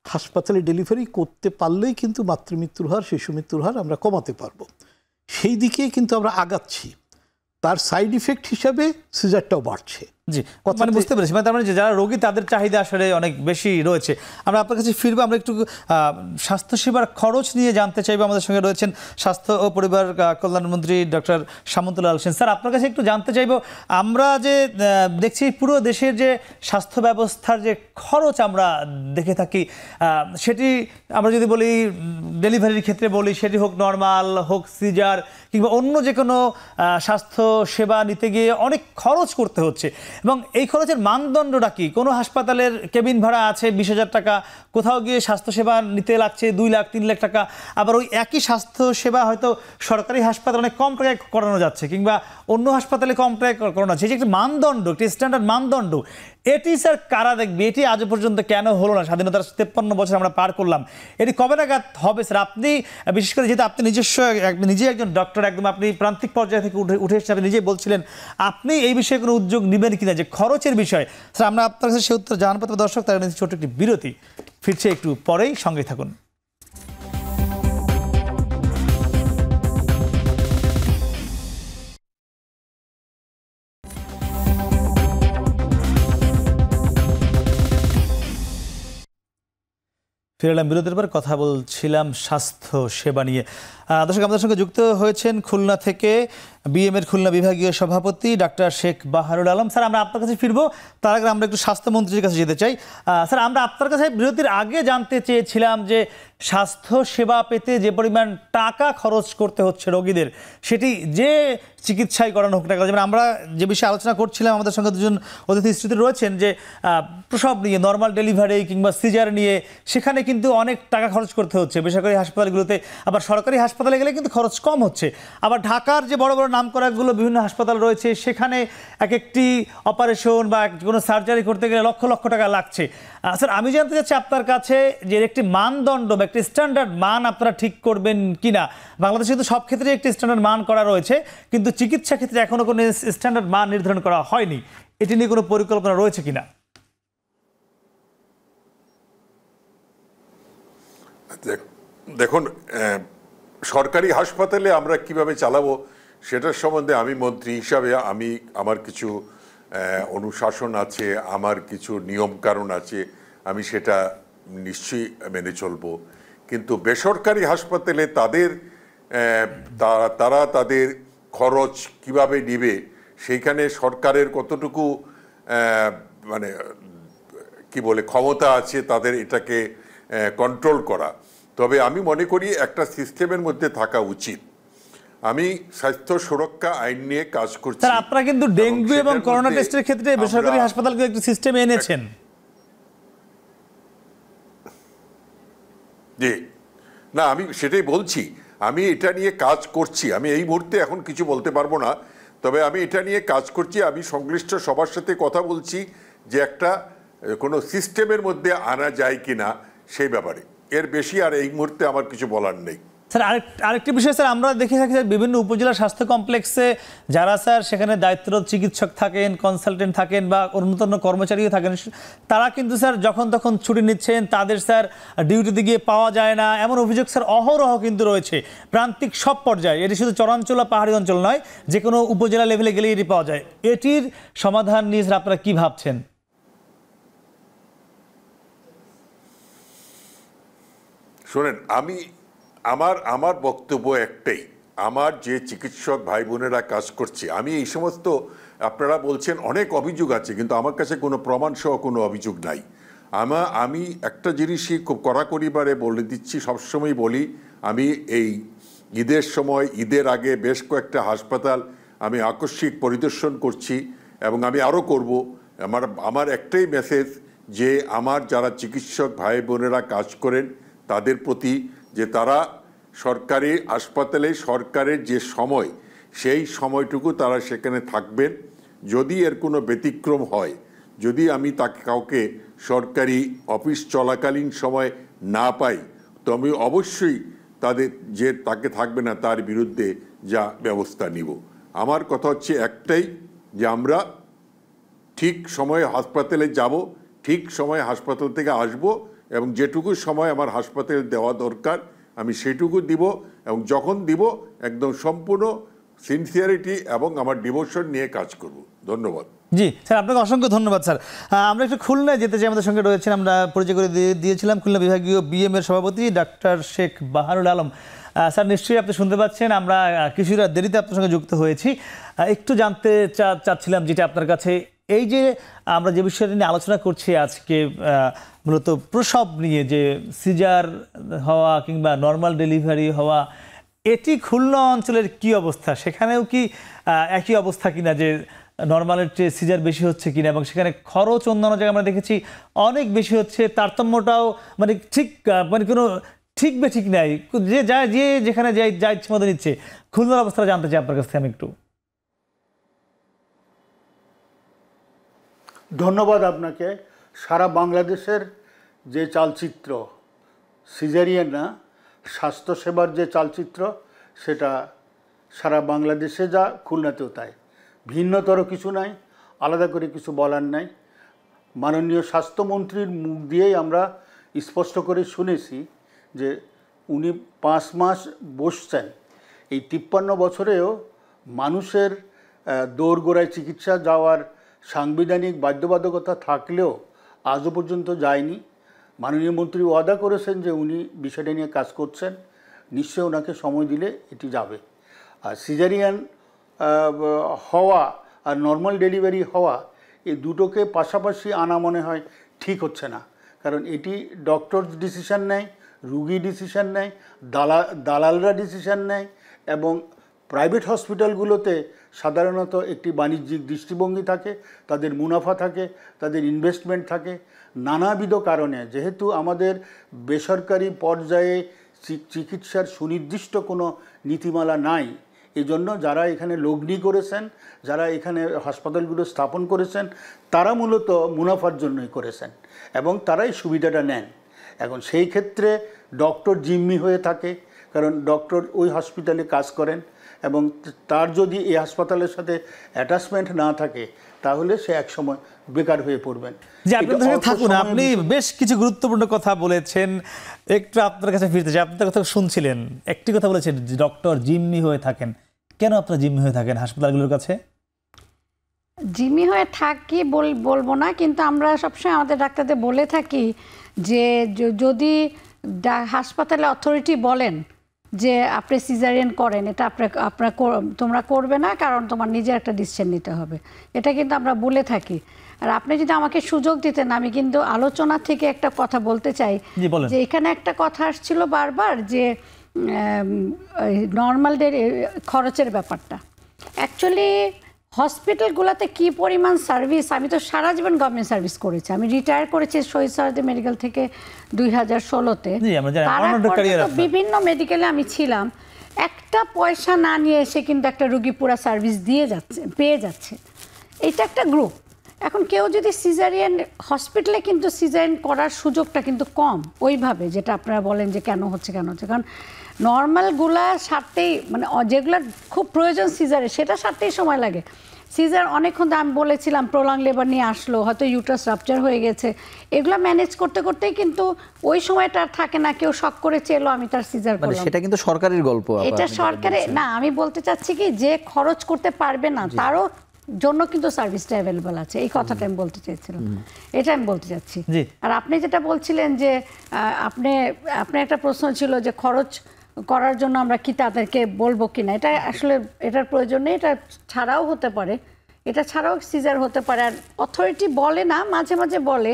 হাসপাতালে ডেলিভারি করতে পারলেই কিন্তু মাতৃমৃত্যুর হার, শিশু মৃত্যুর হার আমরা কমাতে পারবো, সেই দিকে কিন্তু আমরা আগাচ্ছি। তার সাইড ইফেক্ট হিসাবে সিজারটাও বাড়ছে। জি, মানে বুঝতে পেরেছি। মানে তার মানে যারা রোগী তাদের চাহিদা আসলে অনেক বেশি রয়েছে। আমরা আপনার কাছে ফিরবো, আমরা একটু স্বাস্থ্যসেবার খরচ নিয়ে জানতে চাইবো। আমাদের সঙ্গে রয়েছেন স্বাস্থ্য ও পরিবার কল্যাণমন্ত্রী ডক্টর সামন্তলাল হোসেন। স্যার, আপনার কাছে একটু জানতে চাইবো, আমরা যে দেখছি পুরো দেশের যে স্বাস্থ্য ব্যবস্থার যে খরচ আমরা দেখে থাকি, সেটি আমরা যদি বলি ডেলিভারির ক্ষেত্রে বলি, সেটি হোক নর্মাল, হোক সিজার, কিংবা অন্য যে কোনো স্বাস্থ্য সেবা নিতে গিয়ে অনেক খরচ করতে হচ্ছে। এবং এই খরচের মানদণ্ডটা কি? কোনো হাসপাতালের কেবিন ভাড়া আছে 20,000 টাকা, কোথাও গিয়ে স্বাস্থ্যসেবা নিতে লাগছে 2 লাখ 3 লাখ টাকা। আবার ওই একই স্বাস্থ্যসেবা হয়তো সরকারি হাসপাতালে অনেক কম টাকায় করানো যাচ্ছে, কিংবা অন্য হাসপাতালে কম টাকায় করানো যাচ্ছে। এই যে একটি মানদণ্ড, একটি স্ট্যান্ডার্ড মানদণ্ড, এটি স্যার কারা দেখবে? এটি আজ পর্যন্ত কেন হলো না? স্বাধীনতার 53 বছর আমরা পার করলাম, এটি কবে নাগাদ হবে স্যার? আপনি বিশেষ করে যেহেতু আপনি নিজে একজন ডক্টর, একদম আপনি প্রান্তিক পর্যায় থেকে উঠে এসেছেন, আপনি নিজেই বলছিলেন, আপনি এই বিষয়ে কোনো উদ্যোগ নেবেন কিনা যে খরচের বিষয়? স্যার, আমরা আপনার কাছে সে উত্তর জানাবো। তবে দর্শক, তার ছোট একটি বিরতি, ফিরছে একটু পরেই, সঙ্গে থাকুন। ফিরে এলাম বিরতির পর। কথা বলছিলাম স্বাস্থ্য সেবা নিয়ে। দর্শক, আমাদের সঙ্গে যুক্ত হয়েছেন খুলনা থেকে বিএমএর খুলনা বিভাগীয় সভাপতি ডাক্তার শেখ বাহারুল আলম। স্যার, আমরা আপনার কাছে ফিরবো, তার আগে আমরা একটু স্বাস্থ্যমন্ত্রীর কাছে যেতে চাই। স্যার, আমরা আপনার কাছে বিরতির আগে জানতে চেয়েছিলাম যে স্বাস্থ্য সেবা পেতে যে পরিমাণ টাকা খরচ করতে হচ্ছে রোগীদের, সেটি যে চিকিৎসায় করানো হোক না কেন, যেমন আমরা যে বিষয়ে আলোচনা করছিলাম, আমাদের সঙ্গে দুজন অতিথি স্মৃতি রয়েছেন যে প্রসব নিয়ে, নর্মাল ডেলিভারি কিংবা সিজার নিয়ে, সেখানে কিন্তু অনেক টাকা খরচ করতে হচ্ছে বেসরকারি হাসপাতালগুলোতে। আবার সরকারি হাসপাতালে গেলে কিন্তু খরচ কম হচ্ছে। আবার ঢাকার যে বড় বড় নামকরাগুলো বিভিন্ন হাসপাতাল রয়েছে, সেখানে এক একটি অপারেশন বা কোনো সার্জারি করতে গেলে লক্ষ লক্ষ টাকা লাগছে। স্যার, আমি জানতে চাচ্ছি আপনার কাছে যে একটি মানদণ্ড বা একটি স্ট্যান্ডার্ড মান আপনারা ঠিক করবেন কিনা? বাংলাদেশে কিন্তু সব ক্ষেত্রে একটি স্ট্যান্ডার্ড মান করা রয়েছে, কিন্তু চিকিৎসা ক্ষেত্রে এখনো কোনো স্ট্যান্ডার্ড মান নির্ধারণ করা হয়নি। এটি নিয়ে কোনো পরিকল্পনা রয়েছে কিনা? দেখুন, সরকারি হাসপাতালে আমরা কিভাবে চালাবো সেটার সম্বন্ধে আমি মন্ত্রী হিসাবে আমার কিছু অনুশাসন আছে, আমার কিছু নিয়ম কানুন আছে, আমি সেটা নিশ্চয়ই মেনে চলবো। কিন্তু বেসরকারি হাসপাতালে তারা তাদের খরচ কিভাবে নিবে সেইখানে সরকারের কতটুকু মানে কি বলে ক্ষমতা আছে তাদের এটাকে কন্ট্রোল করা। তবে আমি মনে করি একটা সিস্টেমের মধ্যে থাকা উচিত। আমি স্বাস্থ্য সুরক্ষা আইন নিয়ে কাজ করছি। স্যার, আপনারা কিন্তু ডেঙ্গু এবং করোনা টেস্টের ক্ষেত্রে বেসরকারি হাসপাতালকে একটি সিস্টেমে এনেছেন। জি, না আমি সেটাই বলছি, আমি এটা নিয়ে কাজ করছি। আমি এই মুহূর্তে এখন কিছু বলতে পারবো না, তবে আমি এটা নিয়ে কাজ করছি। আমি সংশ্লিষ্ট সবার সাথে কথা বলছি যে একটা কোনো সিস্টেমের মধ্যে আনা যায় কিনা সেই ব্যাপারে। এর বেশি আর এই মুহূর্তে আমার কিছু বলার নেই। স্যার, আরেকটি বিষয় স্যার, আমরা দেখে থাকি যে বিভিন্ন উপজেলা স্বাস্থ্য কমপ্লেক্সে যারা স্যার সেখানে দায়িত্বরত চিকিৎসক থাকেন, কনসালটেন্ট থাকেন বা অন্যান্য কর্মচারীও থাকেন, তারা কিন্তু স্যার যখন তখন ছুটি নিচ্ছেন, তাদের স্যার ডিউটিতে গিয়ে পাওয়া যায় না, এমন অভিযোগ স্যার অহরহ কিন্তু রয়েছে প্রান্তিক সব পর্যায়ে। এটি শুধু চরাঞ্চল বা পাহাড়ি অঞ্চল নয়, যে কোনো উপজেলা লেভেলে গেলে এটি পাওয়া যায়। এটির সমাধান নিয়ে স্যার আপনারা কী ভাবছেন? শোনেন, আমার বক্তব্য একটাই, আমার যে চিকিৎসক ভাই বোনেরা কাজ করছে, আমি এই সমস্ত আপনারা বলছেন অনেক অভিযোগ আছে, কিন্তু আমার কাছে কোনো প্রমাণ সহ কোনো অভিযোগ নাই। আমি একটা জিনিসই খুব কড়াকড়িবারে বলে দিচ্ছি, সবসময় বলি, আমি এই ঈদের সময়, ঈদের আগে বেশ কয়েকটা হাসপাতাল আমি আকস্মিক পরিদর্শন করছি এবং আমি আরও করব। আমার একটাই মেসেজ যে আমার যারা চিকিৎসক ভাই বোনেরা কাজ করেন তাদের প্রতি, যে তারা সরকারি হাসপাতালে সরকারের যে সময়, সেই সময়টুকু তারা সেখানে থাকবেন। যদি এর কোনো ব্যতিক্রম হয়, যদি আমি তাকে কাউকে সরকারি অফিস চলাকালীন সময় না পাই, তো আমি অবশ্যই তাকে থাকবে না তার বিরুদ্ধে যা ব্যবস্থা নিব। আমার কথা হচ্ছে একটাই, যে আমরা ঠিক সময়ে হাসপাতালে যাব, ঠিক সময়ে হাসপাতাল থেকে আসব, এবং যেটুকু সময় আমার হাসপাতালে দেওয়া দরকার আমি সেটুকু দিব, এবং যখন দিব একদম সম্পূর্ণ সিনসিয়ারিটি এবং আমার ডিভোশন নিয়ে কাজ করব। ধন্যবাদ। জি স্যার, আপনাকে অসংখ্য ধন্যবাদ স্যার। আমরা একটু খুলনায় যেতে চাই, আমাদের সঙ্গে রয়েছেন, আমরা পরিচয় করে দিয়েছিলাম, খুলনা বিভাগীয় বিএম এর সভাপতি ডাক্তার শেখ বাহারুল আলম। স্যার, নিশ্চয়ই আপনি শুনতে পাচ্ছেন, আমরা কিছুটা দেরিতে আপনার সঙ্গে যুক্ত হয়েছি। একটু জানতে চাচ্ছিলাম যেটা আপনার কাছে, এই যে আমরা যে বিষয়টা নিয়ে আলোচনা করছি আজকে, মূলত প্রসব নিয়ে, যে সিজার হওয়া কিংবা নর্মাল ডেলিভারি হওয়া, এটি খুলনা অঞ্চলের কি অবস্থা? সেখানেও কি একই অবস্থা কিনা, যে নর্মালের চেয়ে সিজার বেশি হচ্ছে কিনা, এবং সেখানে খরচ অন্যান্য জায়গায় আমরা দেখেছি অনেক বেশি হচ্ছে, তারতম্যটাও মানে ঠিক মানে কোনো ঠিক বেঠিক নাই, যে যেখানে যা ইচ্ছে মতো নিচ্ছে। খুলনার অবস্থা জানতে চাই আপনার কাছ থেকে আমি একটু। ধন্যবাদ আপনাকে। সারা বাংলাদেশের যে চালচিত্র, সিজারিয়ান না, স্বাস্থ্যসেবার যে চালচিত্র, সেটা সারা বাংলাদেশে যা, খুলনাতেও তাই। ভিন্নতর কিছু নাই, আলাদা করে কিছু বলার নাই। মাননীয় স্বাস্থ্যমন্ত্রীর মুখ দিয়েই আমরা স্পষ্ট করে শুনেছি যে উনি 5 মাস বসছেন। এই 53 বছরেও মানুষের দোরগোড়ায় চিকিৎসা যাওয়ার সাংবিধানিক বাধ্যবাধকতা থাকলেও আজও পর্যন্ত যায়নি। মাননীয় মন্ত্রী ওয়াদা করেছেন যে উনি বিষয়টা নিয়ে কাজ করছেন, নিশ্চয়ই ওনাকে সময় দিলে এটি যাবে। আর সিজারিয়ান হওয়া আর নর্মাল ডেলিভারি হওয়া, এই দুটোকে পাশাপাশি আনা মনে হয় ঠিক হচ্ছে না। কারণ এটি ডক্টর ডিসিশন নেয়, রুগী ডিসিশন নেয়, দালালরা ডিসিশন নেয়, এবং প্রাইভেট হসপিটালগুলোতে সাধারণত একটি বাণিজ্যিক দৃষ্টিভঙ্গি থাকে, তাদের মুনাফা থাকে, তাদের ইনভেস্টমেন্ট থাকে। নানাবিধ কারণে, যেহেতু আমাদের বেসরকারি পর্যায়ে চিকিৎসার সুনির্দিষ্ট কোনো নীতিমালা নাই, এই জন্য যারা এখানে লগ্নি করেছেন, যারা এখানে হাসপাতালগুলো স্থাপন করেছেন, তারা মূলত মুনাফার জন্যই করেছেন এবং তারাই সুবিধাটা নেন। এখন সেই ক্ষেত্রে ডক্টর জিম্মি হয়ে থাকে, কারণ ডক্টর ওই হসপিটালে কাজ করেন, এবং তার যদি এই হাসপাতালের সাথে অ্যাটাচমেন্ট না থাকে তাহলে সে একসময় বেকার হয়ে পড়বেন। যে আপনি থাকুন, আপনি বেশ কিছু গুরুত্বপূর্ণ কথা বলেছেন, একটু আপনার কাছে ফিরতে চাই। আপনার কথা শুনছিলেন, একটি কথা বলেছেন, ডক্টর জিম্মি হয়ে থাকেন। কেন আপনারা জিম্মি হয়ে থাকেন হাসপাতালগুলোর কাছে? জিম্মি হয়ে থাকি বলবো না, কিন্তু আমরা সবসময় আমাদের ডাক্তারদের বলে থাকি যে যদি হাসপাতালে অথরিটি বলেন যে আপনি সিজারিয়ান করেন, এটা তোমরা করবে না, কারণ তোমার নিজের একটা ডিসিশন নিতে হবে। এটা কিন্তু আমরা বলে থাকি। আর আপনি যদি আমাকে সুযোগ দিতেন, আমি কিন্তু আলোচনা থেকে একটা কথা বলতে চাই, যে এখানে একটা কথা আসছিল বারবার যে নর্মাল খরচের ব্যাপারটা। অ্যাকচুয়ালি হসপিটালগুলোতে কি পরিমাণ সার্ভিস, আমি তো সারা জীবন গভর্নমেন্ট সার্ভিস করেছি, আমি রিটায়ার করেছি শহীদ সরদি মেডিকেল থেকে 2016-তে। বিভিন্ন মেডিকেলে আমি ছিলাম, একটা পয়সা না নিয়ে এসে কিন্তু একটা রুগী পুরা সার্ভিস পেয়ে যাচ্ছে। এটা একটা গ্রুপ। এখন কেউ যদি সিজারিয়ান, হসপিটালে কিন্তু সিজারিয়ান করার সুযোগটা কিন্তু কম ওইভাবে, যেটা আপনারা বলেন যে কেন হচ্ছে। কারণ নর্মালগুলা সারতেই, মানে যেগুলোর খুব প্রয়োজন সিজারে, সেটা সারতেই সময় লাগে। সিজার অনেকক্ষণ তো আমি বলেছিলাম প্রলং লেবার নিয়ে আসলো, হয়তো ইউটারাস রাপচার হয়ে গেছে, এগুলো ম্যানেজ করতে করতেই কিন্তু ওই সময়টা আর থাকে না, কেউ শক করে চেলো আমি তার সিজার করলাম। সেটা কিন্তু সরকারের গল্প, এটা সরকারের না। আমি বলতে চাচ্ছি কি, যে খরচ করতে পারবে না তারও জন্য কিন্তু সার্ভিসটা অ্যাভেলেবল আছে, এই কথাটা আমি বলতে চাইছিলাম, এটা আমি বলতে চাচ্ছি। আর আপনি যেটা বলছিলেন যে আপনি একটা প্রশ্ন ছিল যে খরচ করার জন্য আমরা কি তাদেরকে বলবো কিনা, এটা আসলে এটার প্রয়োজন নেই। এটা ছাড়াও হতে পারে, এটা ছাড়াও সিজার হতে পারে। আর অথরিটি বলে না, মাঝে মাঝে বলে।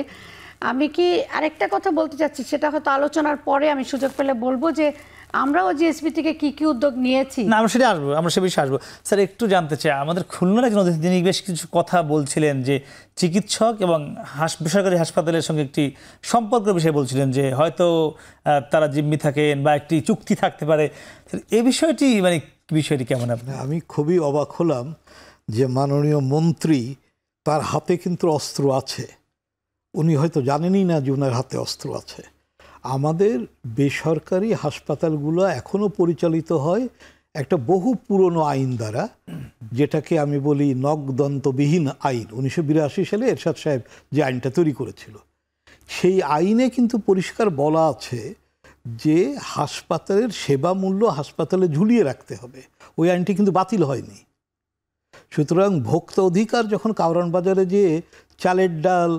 আমি কি আরেকটা কথা বলতে চাচ্ছি, সেটা হয়তো আলোচনার পরে আমি সুযোগ পেলে বলবো, যে আমরাও জিএসপি থেকে কি কি উদ্যোগ নিয়েছি। না, আমরা সেটা আসবো, আমরা সে বিষয়ে আসবো। স্যার, একটু জানতে চাই, আমাদের খুলনার একজন অতিথি তিনি বেশ কিছু কথা বলছিলেন যে চিকিৎসক এবং বেসরকারি হাসপাতালের সঙ্গে একটি সম্পর্কের বিষয়ে বলছিলেন, যে হয়তো তারা জিম্মি থাকেন বা একটি চুক্তি থাকতে পারে। এই বিষয়টি কেমন? আমি খুবই অবাক হলাম যে মাননীয় মন্ত্রী, তার হাতে কিন্তু অস্ত্র আছে, উনি হয়তো জানেনই না যে ওনার হাতে অস্ত্র আছে। আমাদের বেসরকারি হাসপাতালগুলো এখনও পরিচালিত হয় একটা বহু পুরনো আইন দ্বারা, যেটাকে আমি বলি নখদন্তবিহীন আইন। 1982 সালে এরশাদ সাহেব যে আইনটা তৈরি করেছিল, সেই আইনে কিন্তু পরিষ্কার বলা আছে যে হাসপাতালের সেবা মূল্য হাসপাতালে ঝুলিয়ে রাখতে হবে। ওই আইনটি কিন্তু বাতিল হয়নি। সুতরাং ভোক্তা অধিকার যখন কাউরান বাজারে যেয়ে চালের ডাল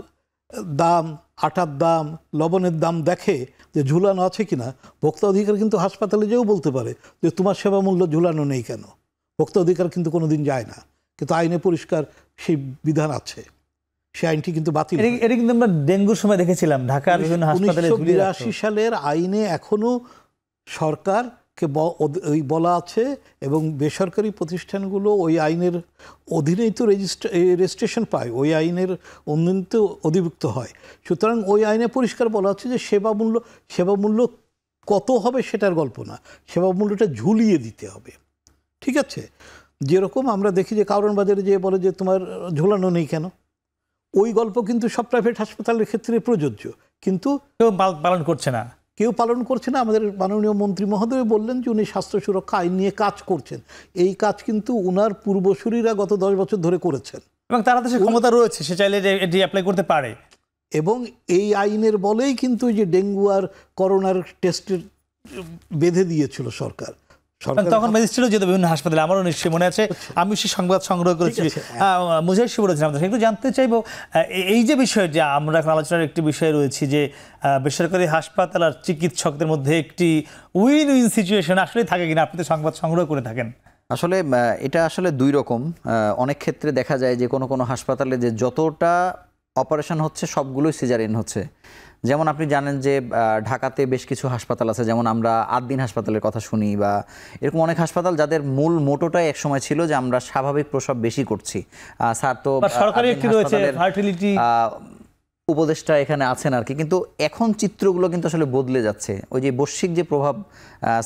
দাম, আটার দাম, লবণের দাম দেখে যে ঝুলানো আছে কিনা, ভোক্তা অধিকার কিন্তু হাসপাতালে যেও বলতে পারে যে তোমার সেবা মূল্য ঝুলানো নেই কেন। ভোক্তা অধিকার কিন্তু কোনোদিন যায় না, কিন্তু আইনে পরিষ্কার সেই বিধান আছে। সেই আইনটি কিন্তু বাতিল। এটা কিন্তু আমরা ডেঙ্গুর সময় দেখেছিলাম ঢাকার বিভিন্ন হাসপাতালে। 1982 সালের আইনে এখনো সরকারকে বলা আছে, এবং বেসরকারি প্রতিষ্ঠানগুলো ওই আইনের অধীনেই তো রেজিস্ট্রেশন পায়, ওই আইনের অধীনে তো অধিভুক্ত হয়। সুতরাং ওই আইনে পরিষ্কার বলা আছে যে সেবা মূল্য কত হবে সেটার গল্প না, সেবা মূল্যটা ঝুলিয়ে দিতে হবে। ঠিক আছে? যেরকম আমরা দেখি যে কাউরান বাজারে যে বলে যে তোমার ঝুলানো নেই কেন, ওই গল্প কিন্তু সব প্রাইভেট হাসপাতালের ক্ষেত্রে প্রযোজ্য, কিন্তু কেউ পালন করছে না। আমাদের মাননীয় মন্ত্রী মহোদয় বললেন যে উনি স্বাস্থ্য সুরক্ষা আইন নিয়ে কাজ করছেন। এই কাজ কিন্তু উনার পূর্বসূরীরা গত 10 বছর ধরে করেছেন, এবং তারা তো সে ক্ষমতা রয়েছে, সে চাইলে এটি অ্যাপ্লাই করতে পারে। এবং এই আইনের বলেই কিন্তু যে ডেঙ্গু আর করোনার টেস্টের বেঁধে দিয়েছিল সরকার। তখন ম্যাজিস্ট্রেটও যেত বিভিন্ন হাসপাতালে, আমারও নিশ্চয়ই মনে আছে, আমি সে সংবাদ সংগ্রহ করেছি। মুজাহিদ শিবুর রয়েছেন আমাদের। একটু জানতে চাইবো, এই যে বিষয়, যে আমরা এখন আলোচনার একটি বিষয় রয়েছি, যে বেসরকারি হাসপাতাল আর চিকিৎসকদের মধ্যে একটি উইন উইন সিচুয়েশন আসলে থাকে কিনা, আপনি তো সংবাদ সংগ্রহ করে থাকেন। আসলে এটা আসলে দুই রকম। অনেক ক্ষেত্রে দেখা যায় যে কোনো হাসপাতালে যে যতটা অপারেশন হচ্ছে সবগুলোই সিজারিয়ান হচ্ছে। যেমন আপনি জানেন যে ঢাকাতে বেশ কিছু হাসপাতাল আছে, যেমন আমরা আদ্দিন হাসপাতালের কথা শুনি, বা এরকম অনেক হাসপাতাল যাদের মূল মোটোটাই একসময় ছিল যে আমরা স্বাভাবিক প্রসব বেশি করছি। স্যার তো সরকারি একটি রয়েছে ফার্টিলিটি উপদেষ্টা এখানে আছেন আর কি, কিন্তু এখন চিত্রগুলো কিন্তু আসলে বদলে যাচ্ছে। ওই যে বৈশ্বিক যে প্রভাব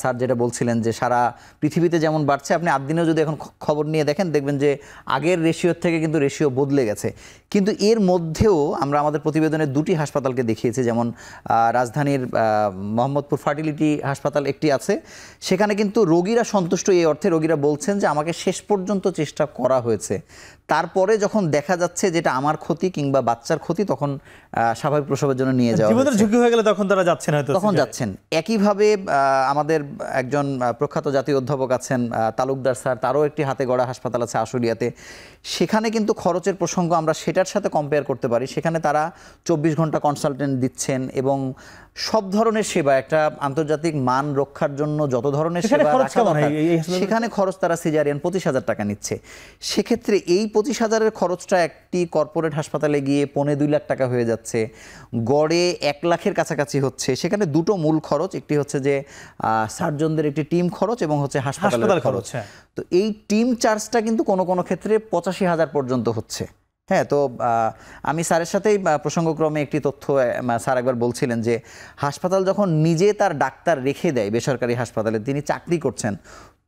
স্যার যেটা বলছিলেন, যে সারা পৃথিবীতে যেমন বাড়ছে, আপনি আদ্দিনেও যদি এখন খবর নিয়ে দেখেন দেখবেন যে আগের রেশিওর থেকে কিন্তু রেশিও বদলে গেছে। কিন্তু এর মধ্যেও আমরা আমাদের প্রতিবেদনে দুটি হাসপাতালকে দেখিয়েছি, যেমন রাজধানীর মোহাম্মদপুর ফার্টিলিটি হাসপাতাল একটি আছে, সেখানে কিন্তু রোগীরা সন্তুষ্ট এই অর্থে, রোগীরা বলছেন যে আমাকে শেষ পর্যন্ত চেষ্টা করা হয়েছে, তারপরে যখন দেখা যাচ্ছে যেটা আমার ক্ষতি কিংবা বাচ্চার ক্ষতি, তখন স্বাভাবিক প্রসবের জন্য নিয়ে যাওয়া জীবনের হয়েছে। ঝুঁকি হয়ে গেলে তখন তারা যাচ্ছেন হয়তো তখন যাচ্ছেন। একইভাবে আমাদের একজন প্রখ্যাত জাতীয় অধ্যাপক আছেন তালুকদার স্যার, তারও একটি হাতে গড়া হাসপাতাল আছে আশুলিয়াতে। সেখানে কিন্তু খরচের প্রসঙ্গ আমরা সেটার সাথে কম্পেয়ার করতে পারি। সেখানে তারা 24 ঘন্টা কনসালটেন্ট দিচ্ছেন এবং সব ধরনের সেবা, একটা আন্তর্জাতিক মান রক্ষার জন্য যত ধরনের সেখানে সেবা খরচ রাখা কেমন হয়? দরকার, সেখানে খরচ তারা সিজারিয়ান 25,000 টাকা নিচ্ছে। সেক্ষেত্রে এই 25,000-এর খরচটা একটি কর্পোরেট হাসপাতালে গিয়ে 2.25 লাখ টাকা হয়ে যাচ্ছে, গড়ে 1 লাখের কাছাকাছি হচ্ছে। সেখানে দুটো মূল খরচ, একটি হচ্ছে যে সার্জনদের একটি টিম খরচ এবং হচ্ছে হাসপাতালের হাসপাতাল খরচ। খরচ, হ্যাঁ। তো এই টিম চার্জটা কিন্তু কোনো কোনো ক্ষেত্রে 85,000 পর্যন্ত হচ্ছে। হ্যাঁ, তো আমি স্যারের সাথেই প্রসঙ্গক্রমে একটি তথ্য স্যার একবার বলছিলেন যে হাসপাতাল যখন নিজে তার ডাক্তার রেখে দেয় বেসরকারি হাসপাতালে, তিনি চাকরি করছেন,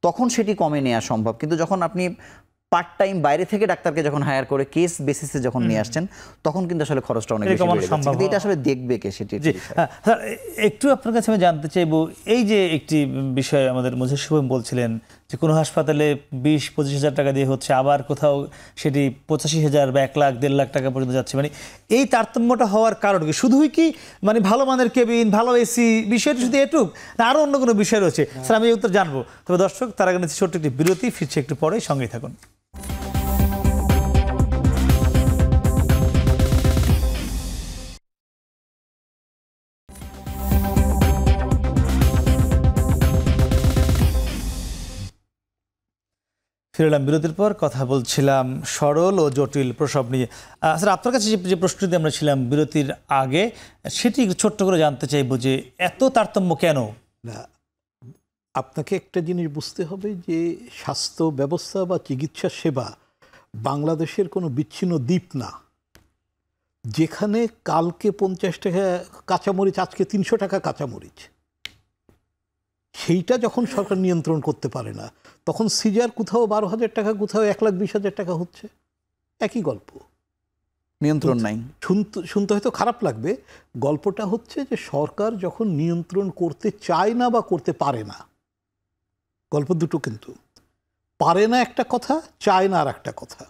তখন সেটি কমে নেওয়া সম্ভব। কিন্তু যখন আপনি পার্ট টাইম বাইরে থেকে ডাক্তারকে যখন হায়ার করে কেস বেসিসে যখন নিয়ে আসছেন, তখন কিন্তু আসলে খরচটা অনেক বেশি বেড়ে যাচ্ছে। কিন্তু এটা আসলে দেখবে কে সেটি। জি স্যার, একটু আপনার কাছে আমি জানতে চাইবো, এই যে একটি বিষয় আমাদের মধ্যে শুভম বলছিলেন যে কোনো হাসপাতালে 20-25,000 টাকা দিয়ে হচ্ছে, আবার কোথাও সেটি 85,000 বা 1 লাখ 1.5 লাখ টাকা পর্যন্ত যাচ্ছে। মানে এই তারতম্যটা হওয়ার কারণ কি? শুধুই কি মানে ভালো মানের কেবিন, ভালো এসি, বিষয়টি শুধু এটুক না আরও অন্য কোনো বিষয় রয়েছে? স্যার আমি এই উত্তর জানবো, তবে দর্শক তার আগে নিচ্ছি ছোট্ট একটি বিরতি, ফিরছে একটু পরেই, সঙ্গেই থাকুন। ফিরে এলাম বিরতির পর। কথা বলছিলাম সরল ও জটিল প্রসব নিয়ে। স্যার আপনার কাছে যে প্রশ্নটি আমরা ছিলাম বিরতির আগে, সেটি ছোট্ট করে জানতে চাইবো যে এত তারতম্য কেন? না, আপনাকে একটা জিনিস বুঝতে হবে যে স্বাস্থ্য ব্যবস্থা বা চিকিৎসা সেবা বাংলাদেশের কোনো বিচ্ছিন্ন দ্বীপ না, যেখানে কালকে 50 টাকা কাঁচামরিচ, আজকে 300 টাকা কাঁচামরিচ। সেইটা যখন সরকার নিয়ন্ত্রণ করতে পারে না, তখন সিজার কোথাও 12,000 টাকা, কোথাও 1,20,000 টাকা হচ্ছে। একই গল্প, নিয়ন্ত্রণ নাই। শুনতে হয়তো খারাপ লাগবে, গল্পটা হচ্ছে যে সরকার যখন নিয়ন্ত্রণ করতে চায় না বা করতে পারে না, গল্প দুটো কিন্তু। পারে না একটা কথা, চায় না আর একটা কথা।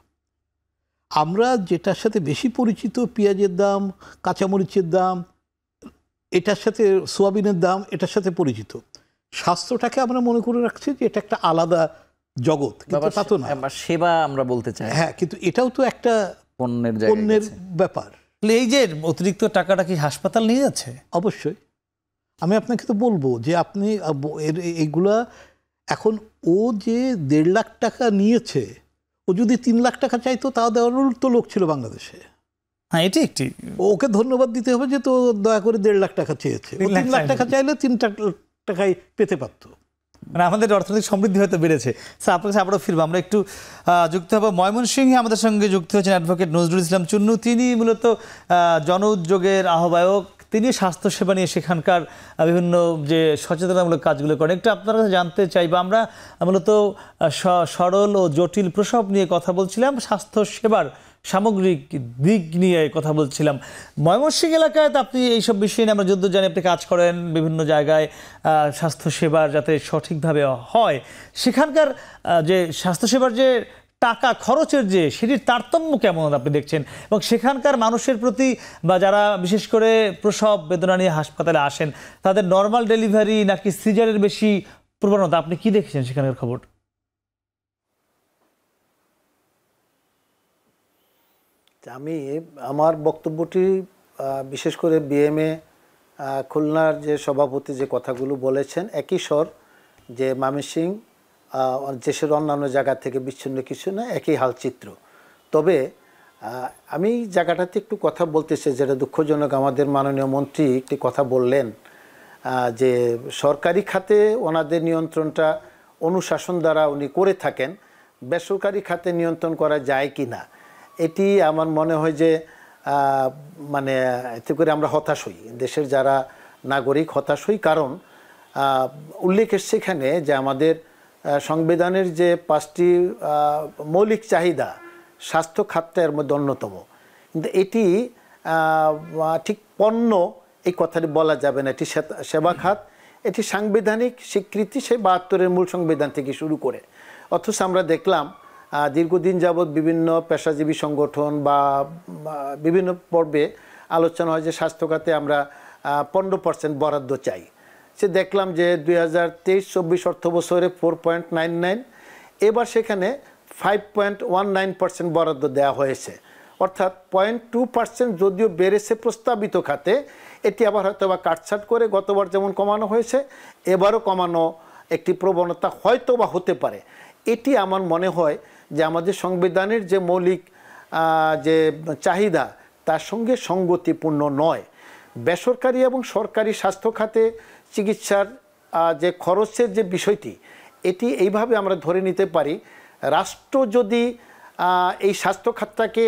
আমরা যেটার সাথে বেশি পরিচিত, পেঁয়াজের দাম, কাঁচামরিচের দাম, এটার সাথে সোয়াবিনের দাম, এটার সাথে পরিচিত। স্বাস্থ্যটাকে আমরা মনে করে রাখছি যে এটা একটা আলাদা জগৎ, কিন্তু তা তো না। সেবা আমরা বলতে চাই, হ্যাঁ, কিন্তু এটাও তো একটা পণ্যের ব্যাপার। এই যে অতিরিক্ত টাকাটা কি হাসপাতাল নিয়ে যাচ্ছে? অবশ্যই। আমি আপনাকে তো বলবো যে আপনি এগুলা এখন, ও যে 1.5 লাখ টাকা নিয়েছে, ও যদি 3 লাখ টাকা চাইতো তাও দেওয়ার তো লোক ছিল বাংলাদেশে। হ্যাঁ, এটি একটি, ওকে ধন্যবাদ দিতে হবে যে তো দয়া করে 1.5 লাখ টাকা চেয়েছে। 3 লাখ টাকা চাইলে 3 টাকায় পেতে পারতো। মানে আমাদের অর্থনৈতিক সমৃদ্ধি হয়তো বেড়েছে। স্যার আপনার কাছে আবারও ফিরবো, আমরা একটু যুক্ত হবো ময়মনসিংহে। আমাদের সঙ্গে যুক্ত হয়েছেন অ্যাডভোকেট নজরুল ইসলাম চুন্নু। তিনি মূলত জন উদ্যোগের আহ্বায়ক, তিনি স্বাস্থ্যসেবা নিয়ে সেখানকার বিভিন্ন যে সচেতনামূলক কাজগুলো করেন। একটু আপনার কাছে জানতে চাইবো, আমরা মূলত সরল ও জটিল প্রসব নিয়ে কথা বলছিলাম, স্বাস্থ্যসেবার সামগ্রিক দিক নিয়ে কথা বলছিলাম। ময়মনসিংহ এলাকায় তো আপনি এইসব বিষয় নিয়ে আমরা যদ্দূর জানি আপনি কাজ করেন, বিভিন্ন জায়গায় স্বাস্থ্যসেবার যাতে সঠিকভাবে হয়, সেখানকার যে স্বাস্থ্যসেবার যে টাকা খরচের যে সেটির তারতম্য কেমন আপনি দেখছেন, এবং সেখানকার মানুষের প্রতি বা যারা বিশেষ করে প্রসব বেদনা নিয়ে হাসপাতালে আসেন, তাদের নর্মাল ডেলিভারি নাকি সিজারের বেশি প্রবণতা, আপনি কি দেখছেন সেখানের খবর? আমি আমার বক্তব্যটি বিশেষ করে বিএমএ খুলনার যে সভাপতি যে কথাগুলো বলেছেন, একই স্বর, যে ময়মনসিংহ দেশের অন্যান্য জায়গা থেকে বিচ্ছিন্ন কিছু না, একই হালচিত্র। তবে আমি জায়গাটাতে একটু কথা বলতে চাই, যেটা দুঃখজনক। আমাদের মাননীয় মন্ত্রী একটি কথা বললেন যে সরকারি খাতে ওনাদের নিয়ন্ত্রণটা অনুশাসন দ্বারা উনি করে থাকেন, বেসরকারি খাতে নিয়ন্ত্রণ করা যায় কি না, এটি আমার মনে হয় যে মানে এতে করে আমরা হতাশ হই, দেশের যারা নাগরিক হতাশ হই। কারণ উল্লেখ এসছে এখানে যে আমাদের সংবিধানের যে 5টি মৌলিক চাহিদা, স্বাস্থ্য খাতটা এর মধ্যে অন্যতম। কিন্তু এটি ঠিক পণ্য এই কথাটি বলা যাবে না, এটি সেবা খাত, এটি সাংবিধানিক স্বীকৃতি সেই 72-এর মূল সংবিধান থেকে শুরু করে। অথচ আমরা দেখলাম দীর্ঘদিন যাবৎ বিভিন্ন পেশাজীবী সংগঠন বা বিভিন্ন পর্বে আলোচনা হয় যে স্বাস্থ্য খাতে আমরা 15% বরাদ্দ চাই। সে দেখলাম যে 2023-24 অর্থ বছরে 4.99, এবার সেখানে 5.19% বরাদ্দ দেওয়া হয়েছে, অর্থাৎ 0.2% যদিও বেড়েছে প্রস্তাবিত খাতে, এটি আবার হয়তো বা কাটছাট করে গতবার যেমন কমানো হয়েছে এবারও কমানো একটি প্রবণতা হয়তো বা হতে পারে। এটি আমার মনে হয় যে আমাদের সংবিধানের যে মৌলিক যে চাহিদা তার সঙ্গে সঙ্গতিপূর্ণ নয়। বেসরকারি এবং সরকারি স্বাস্থ্য খাতে চিকিৎসার যে খরচের যে বিষয়টি, এটি এইভাবে আমরা ধরে নিতে পারি, রাষ্ট্র যদি এই স্বাস্থ্য খাতটাকে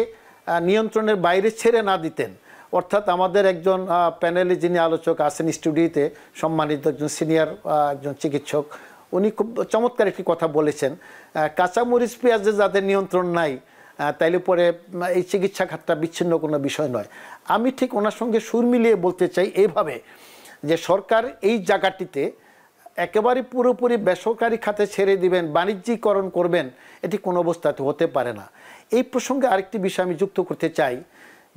নিয়ন্ত্রণের বাইরে ছেড়ে না দিতেন, অর্থাৎ আমাদের একজন প্যানেলে যিনি আলোচক আছেন স্টুডিওতে, সম্মানিত একজন সিনিয়র একজন চিকিৎসক, উনি খুব চমৎকার একটি কথা বলেছেন, কাঁচামরিচ পেঁয়াজে যাদের নিয়ন্ত্রণ নাই তাইলে পরে এই চিকিৎসা খাতটা বিচ্ছিন্ন কোনো বিষয় নয়। আমি ঠিক ওনার সঙ্গে সুর মিলিয়ে বলতে চাই এইভাবে যে সরকার এই জায়গাটিতে একেবারে পুরোপুরি বেসরকারি খাতে ছেড়ে দিবেন, বাণিজ্যিকরণ করবেন, এটি কোনো অবস্থাতে হতে পারে না। এই প্রসঙ্গে আরেকটি বিষয় আমি যুক্ত করতে চাই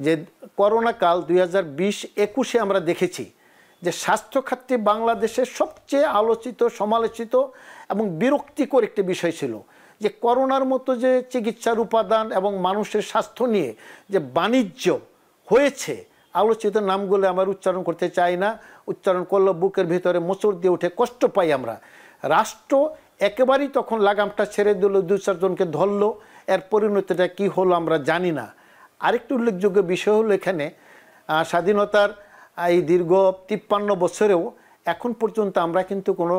যে করোনা কাল 2020-21 আমরা দেখেছি যে স্বাস্থ্য খাতটি বাংলাদেশের সবচেয়ে আলোচিত, সমালোচিত এবং বিরক্তিকর একটি বিষয় ছিল যে করোনার মতো যে চিকিৎসার উপাদান এবং মানুষের স্বাস্থ্য নিয়ে যে বাণিজ্য হয়েছে, আলোচিত নামগুলো আমার উচ্চারণ করতে চাই না, উচ্চারণ করলে বুকের ভিতরে মোচড় দিয়ে উঠে কষ্ট পাই আমরা। রাষ্ট্র একেবারেই তখন লাগামটা ছেড়ে দিল, 2-4 জনকে ধরলো, এর পরিণতিটা কী হলো আমরা জানি না। আরেকটি উল্লেখযোগ্য বিষয় হলো এখানে স্বাধীনতার এই দীর্ঘ 53 বছরেও এখন পর্যন্ত আমরা কিন্তু কোনো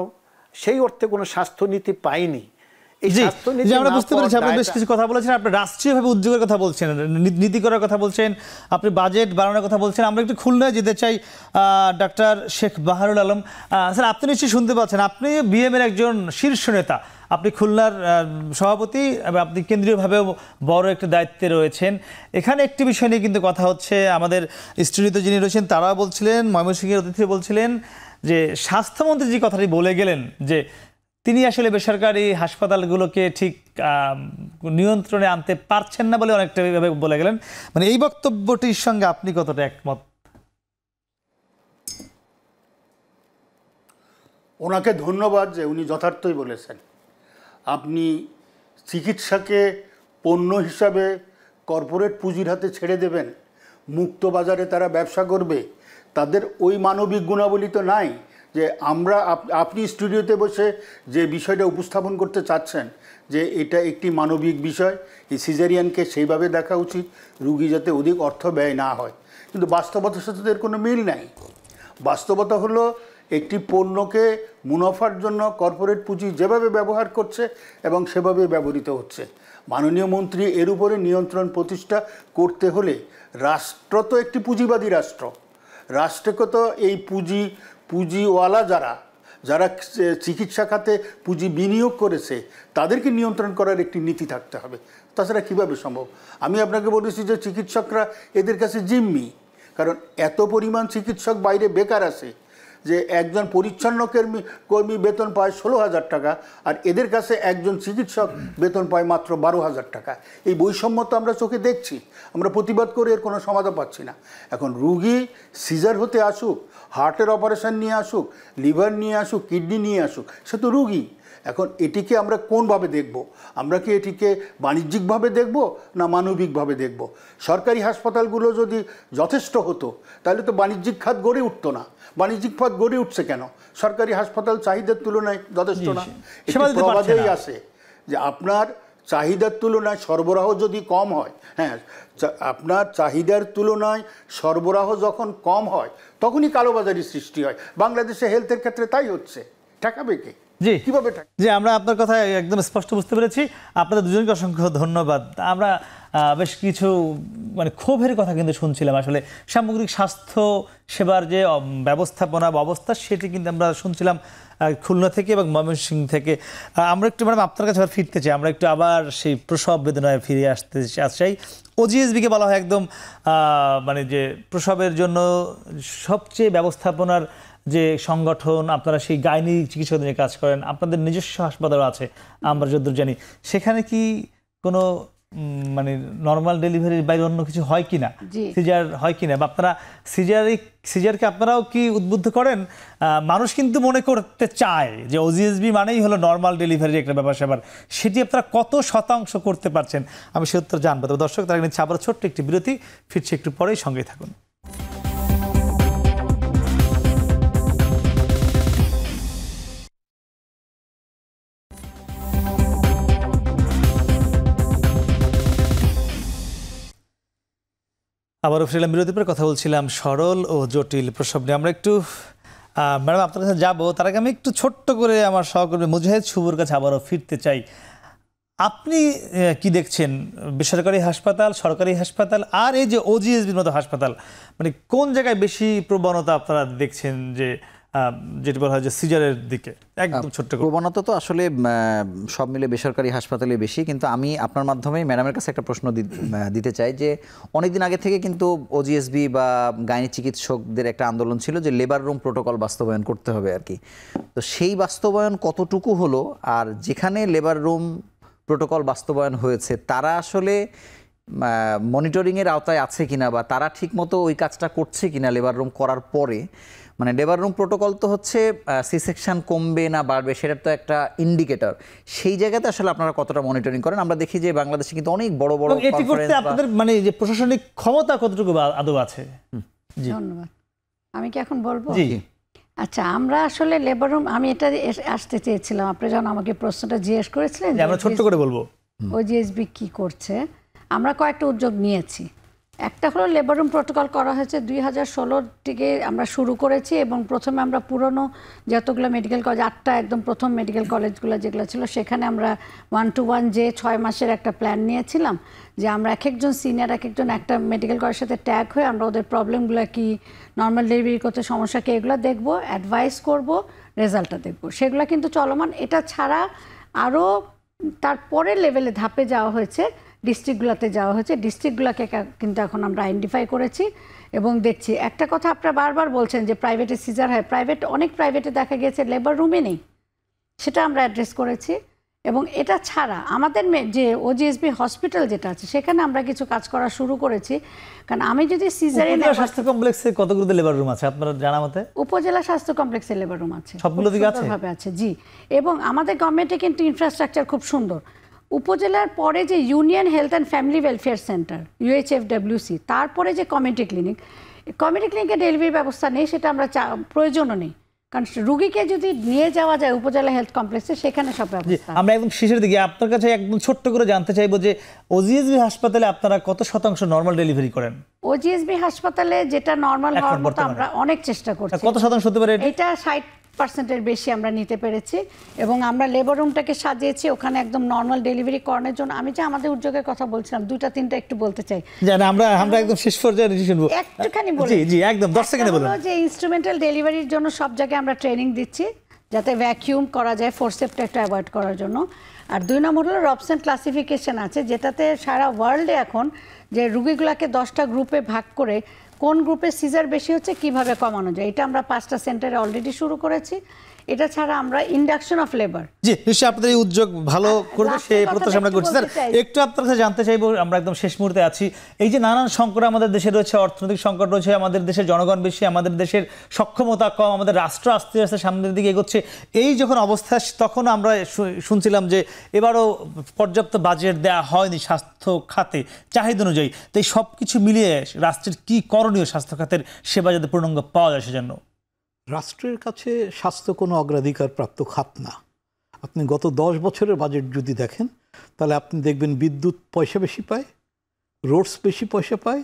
সেই অর্থে কোনো স্বাস্থ্যনীতি পাইনি। আমরা বুঝতে পেরেছি আপনি বেশ কিছু কথা বলেছেন, আপনি রাষ্ট্রীয়ভাবে উদ্যোগের কথা বলছেন, নীতি করার কথা বলছেন, আপনি বাজেট বাড়ানোর কথা বলছেন। আমরা একটু খুলনায় যেতে চাই, ডাক্তার শেখ বাহারুল আলম স্যার, আপনি নিশ্চয়ই শুনতে পাচ্ছেন, আপনি বিএমএর একজন শীর্ষ নেতা, আপনি খুলনার সভাপতি এবং আপনি কেন্দ্রীয়ভাবেও বড় একটা দায়িত্বে রয়েছেন। এখানে একটি বিষয় নিয়ে কিন্তু কথা হচ্ছে, আমাদের স্টুডিওতে যিনি রয়েছেন তারা বলছিলেন, ময়মনসিংহের অতিথি বলছিলেন যে স্বাস্থ্যমন্ত্রী যে কথাটি বলে গেলেন যে তিনি আসলে বেসরকারি হাসপাতালগুলোকে ঠিক নিয়ন্ত্রণে আনতে পারছেন না বলে অনেকটা বলে গেলেন। মানে এই বক্তব্যটির সঙ্গে আপনি কতটা একমত? ওনাকে ধন্যবাদ যে উনি যথার্থই বলেছেন। আপনি চিকিৎসাকে পণ্য হিসাবে কর্পোরেট পুঁজির হাতে ছেড়ে দেবেন, মুক্ত বাজারে তারা ব্যবসা করবে, তাদের ওই মানবিক গুণাবলী তো নাই যে আপনি স্টুডিওতে বসে যে বিষয়টা উপস্থাপন করতে চাচ্ছেন যে এটা একটি মানবিক বিষয়, এই সিজারিয়ানকে সেইভাবে দেখা উচিত, রুগী যাতে অধিক অর্থ ব্যয় না হয়। কিন্তু বাস্তবতার সাথে এর কোনো মিল নাই। বাস্তবতা হলো একটি পণ্যকে মুনাফার জন্য কর্পোরেট পুঁজি যেভাবে ব্যবহার করছে এবং সেভাবে ব্যবহৃত হচ্ছে। মাননীয় মন্ত্রী এর উপরে নিয়ন্ত্রণ প্রতিষ্ঠা করতে হলে রাষ্ট্র তো একটি পুঁজিবাদী রাষ্ট্র, রাষ্ট্রকে তো এই পুঁজিওয়ালা যারা চিকিৎসা খাতে পুঁজি বিনিয়োগ করেছে তাদেরকে নিয়ন্ত্রণ করার একটি নীতি থাকতে হবে। তাছাড়া কীভাবে সম্ভব? আমি আপনাকে বলেছি যে চিকিৎসকরা এদের কাছে জিম্মি, কারণ এত পরিমাণ চিকিৎসক বাইরে বেকার আছে যে একজন পরিচ্ছন্ন কর্মী বেতন পায় 16,000 টাকা, আর এদের কাছে একজন চিকিৎসক বেতন পায় মাত্র 12,000 টাকা। এই বৈষম্য তো আমরা চোখে দেখছি, আমরা প্রতিবাদ করে এর কোনো সমাধান পাচ্ছি না। এখন রুগী সিজার হতে আসুক, হার্টের অপারেশন নিয়ে আসুক, লিভার নিয়ে আসুক, কিডনি নিয়ে আসুক, সে তো রুগী। এখন এটিকে আমরা কোনভাবে দেখব? আমরা কি এটিকে বাণিজ্যিকভাবে দেখব না মানবিকভাবে দেখব? সরকারি হাসপাতালগুলো যদি যথেষ্ট হতো তাহলে তো বাণিজ্যিক খাত গড়ে উঠতো না। বাণিজ্যিক খাত গড়ে উঠছে কেন? সরকারি হাসপাতাল চাহিদার তুলনায় যথেষ্ট না। প্রবাদেই আছে যে আপনার চাহিদার তুলনায় সরবরাহ যদি কম হয়, হ্যাঁ, আপনার চাহিদার তুলনায় সরবরাহ যখন কম হয় তখনই কালোবাজারি সৃষ্টি হয়। বাংলাদেশে হেলথের ক্ষেত্রে তাই হচ্ছে। ঠেকাবে কে? জি, কিভাবে? জি, আমরা আপনার কথা একদম স্পষ্ট বুঝতে পেরেছি। আপনাদের দুজনকে অসংখ্য ধন্যবাদ। আমরা বেশ কিছু ক্ষোভের কথা কিন্তু শুনছিলাম, আসলে সামগ্রিক স্বাস্থ্য সেবার যে ব্যবস্থাপনা বা অবস্থা সেটি কিন্তু আমরা শুনছিলাম খুলনা থেকে এবং ময়মনসিংহ থেকে। আমরা একটু ম্যাডাম আপনার কাছে আবার ফিরতে চাই, আমরা একটু আবার সেই প্রসব বেদনায় ফিরে আসতে চাই। ওজিএসবিকে বলা হয় একদম যে প্রসবের জন্য সবচেয়ে ব্যবস্থাপনার যে সংগঠন, আপনারা সেই গাইনি চিকিৎসক নিয়ে কাজ করেন, আপনাদের নিজস্ব হাসপাতাল আছে আমরা যতদূর জানি। সেখানে কি কোনো মানে নর্মাল ডেলিভারির বাইরে অন্য কিছু হয় কিনা, জি। সিজার হয় কিনা, বা আপনারা সিজারকে আপনারাও কি উদ্বুদ্ধ করেন? মানুষ কিন্তু মনে করতে চায় যে ওজিএসবি মানেই হলো নর্মাল ডেলিভারির একটা ব্যাপার স্যাপার, সেটি আপনারা কত শতাংশ করতে পারছেন আমি সে উত্তর জানবো। তবে দর্শক, তার নিচ্ছে আবার ছোট্ট একটি বিরতি, ফিরছি একটু পরেই, সঙ্গেই থাকুন। আবারও ফিরলাম বিরতির পর, কথা বলছিলাম সরল ও জটিল প্রসব নিয়ে। আমরা একটু ম্যাডাম আপনার কাছে যাবো, তার আগে আমি একটু ছোট্ট করে আমার সহকর্মী মুজাহিদ শুভর কাছে আবারও ফিরতে চাই। আপনি কি দেখছেন বেসরকারি হাসপাতাল, সরকারি হাসপাতাল আর এই যে ওজিএসবির মতো হাসপাতাল, মানে কোন জায়গায় বেশি প্রবণতা আপনারা দেখছেন যে যেটা বলা হয় যে সিজারের দিকে? একদম ছোট্ট করে। প্রবণতা তো আসলে সব মিলে বেসরকারি হাসপাতালে বেশি, কিন্তু আমি আপনার মাধ্যমে ম্যাডামের কাছে একটা প্রশ্ন দিতে চাই যে অনেকদিন আগে থেকে কিন্তু ওজিএসবি বা গাইনি চিকিৎসকদের একটা আন্দোলন ছিল যে লেবার রুম প্রোটোকল বাস্তবায়ন করতে হবে আর কি। তো সেই বাস্তবায়ন কতটুকু হলো, আর যেখানে লেবার রুম প্রোটোকল বাস্তবায়ন হয়েছে তারা আসলে মনিটরিংয়ের আওতায় আছে কিনা, বা তারা ঠিকমতো ওই কাজটা করছে কিনা লেবার রুম করার পরে? মানে লেবার রুম প্রোটোকল তো হচ্ছে সি সেকশন কমবে না বাড়বে সেটার তো একটা ইন্ডিকেটর, সেই জায়গাতে আসলে আপনারা কতটা মনিটরিং করেন? আমরা দেখি যে বাংলাদেশে কিন্তু অনেক বড় বড় এটি করতে আপনাদের মানে যে প্রশাসনিক ক্ষমতা কতটুকু আদৌ আছে? জি ধন্যবাদ। আমি কি এখন বলবো? জি। আচ্ছা, আমরা আসলে লেবার রুম, আমি এটা আসতে চেয়েছিলাম, আপনি যখন আমাকে প্রশ্নটা জিজ্ঞেস করেছিলেন আমরা ছোট্ট করে বলবো ওজিএসবি কি করছে, আমরা কয়েকটা উদ্যোগ নিয়েছি। একটা হলো লেবার রুম প্রোটোকল করা হয়েছে 2016 থেকে আমরা শুরু করেছি, এবং প্রথমে আমরা পুরনো যতগুলো মেডিকেল কলেজ, 8টা একদম প্রথম মেডিকেল কলেজগুলো যেগুলো ছিল সেখানে আমরা 1-to-1 যে 6 মাসের একটা প্ল্যান নিয়েছিলাম যে আমরা এক একজন সিনিয়র এক একজন একটা মেডিকেল কলেজের সাথে ট্যাগ হয়ে আমরা ওদের প্রবলেমগুলো কি, নর্মাল ডেলিভারি করতে সমস্যা কি, এগুলো দেখবো, অ্যাডভাইস করব, রেজাল্টটা দেখবো। সেগুলো কিন্তু চলমান। এটা ছাড়া আরও তারপরের লেভেলে ধাপে যাওয়া হয়েছে, ডিস্ট্রিক্টগুলোতে যাওয়া হয়েছে, ডিস্ট্রিক্টগুলোকে কিন্তু এখন আমরা আইডেন্টিফাই করেছি এবং দেখছি। একটা কথা আপনারা বারবার বলছেন যে প্রাইভেটে সিজার হয়, অনেক প্রাইভেটে দেখা গিয়েছে লেবার রুমে নেই, সেটা আমরা অ্যাড্রেস করেছি। এবং এটা ছাড়া আমাদের যে ওজিএসবি হসপিটাল যেটা আছে সেখানে আমরা কিছু কাজ করা শুরু করেছি। কারণ আমি যদি সিজারিয়ান স্বাস্থ্য কমপ্লেক্সে কতগুলো লেবার রুম আছে আপনার জানা মতে? উপজেলা স্বাস্থ্য কমপ্লেক্সে লেবার রুম আছে, সবগুলো দিকে আছে? আছে, জি। এবং আমাদের গভর্নমেন্টে কিন্তু ইনফ্রাস্ট্রাকচার খুব সুন্দর। উপজেলার পরে যে union health and family welfare centre UHFWC, তারপরে যে কমিউনিটি ক্লিনিকে ডেলিভারি ব্যবস্থা নেই, সেটা আমরা প্রয়োজনও নেই, কারণ রুগীকে যদি নিয়ে যাওয়া যায় উপজেলা হেলথ কমপ্লেক্সে সেখানে সব ব্যবস্থা। আমরা একদম শেষের দিকে আপনার কাছে একদম ছোট্ট করে জানতে চাইবো যে ওজিএসবি হাসপাতালে আপনারা কত শতাংশ নরমাল ডেলিভারি করেন? ওজিএসবি হাসপাতালে যেটা নরমাল হওয়ার মতো আমরা অনেক চেষ্টা করছি। কত শতাংশ হতে পারে এটা? 60%-এর বেশি আমরা নিতে পেরেছি, এবং আমরা লেবার রুমটাকে সাজিয়েছি ওখানে একদম নর্মাল ডেলিভারি করানোর জন্য। আমি যে আমাদের উদ্যোগের কথা বলছিলাম 2-3টা একটু বলতে চাই। জানেন আমরা একদম শেষ পর্যায়ে শুনবো, একটুখানি বলি। জি জি, একদম 10 সেকেন্ডে বলুন। যে ইনস্ট্রুমেন্টাল ডেলিভারির জন্য সব জায়গায় আমরা ট্রেনিং দিচ্ছি যাতে ভ্যাকিউম করা যায়, ফোরসেপ্টটা একটু অ্যাভয়েড করার জন্য। আর 2 নম্বর হলো রবসন ক্লাসিফিকেশন আছে, যেটাতে সারা ওয়ার্ল্ডে এখন যে রুগীগুলোকে 10টা গ্রুপে ভাগ করে কোন গ্রুপে সিজার বেশি হচ্ছে কিভাবে কমানো যায়, এটা আমরা 5টা সেন্টারে অলরেডি শুরু করেছি। এটা ছাড়া আমরা ইন্ডাকশন অফ লেবার, জি নিশ্চয়ই আপনাদের এই উদ্যোগ ভালো করবে সেই প্রত্যাশা আমরা করছি। স্যার একটু আপনার কাছে জানতে চাইবো, আমরা একদম শেষ মুহূর্তে আছি, এই যে নানান সংকট আমাদের দেশে রয়েছে, অর্থনৈতিক সংকট রয়েছে, আমাদের দেশের জনগণ বেশি, আমাদের দেশের সক্ষমতা কম, আমাদের রাষ্ট্র আস্তে আস্তে সামনের দিকে এগোচ্ছে, এই যখন অবস্থা তখন আমরা শুনছিলাম যে এবারও পর্যাপ্ত বাজেট দেওয়া হয়নি স্বাস্থ্য খাতে চাহিদা অনুযায়ী। তো এই সব কিছু মিলিয়ে রাষ্ট্রের কি করণীয় স্বাস্থ্য খাতের সেবা যাতে পূর্ণাঙ্গ পাওয়া যায় সেজন্য? রাষ্ট্রের কাছে স্বাস্থ্য কোনো অগ্রাধিকার প্রাপ্ত খাত না। আপনি গত 10 বছরের বাজেট যদি দেখেন তাহলে আপনি দেখবেন বিদ্যুৎ পয়সা বেশি পায়, রোডস বেশি পয়সা পায়,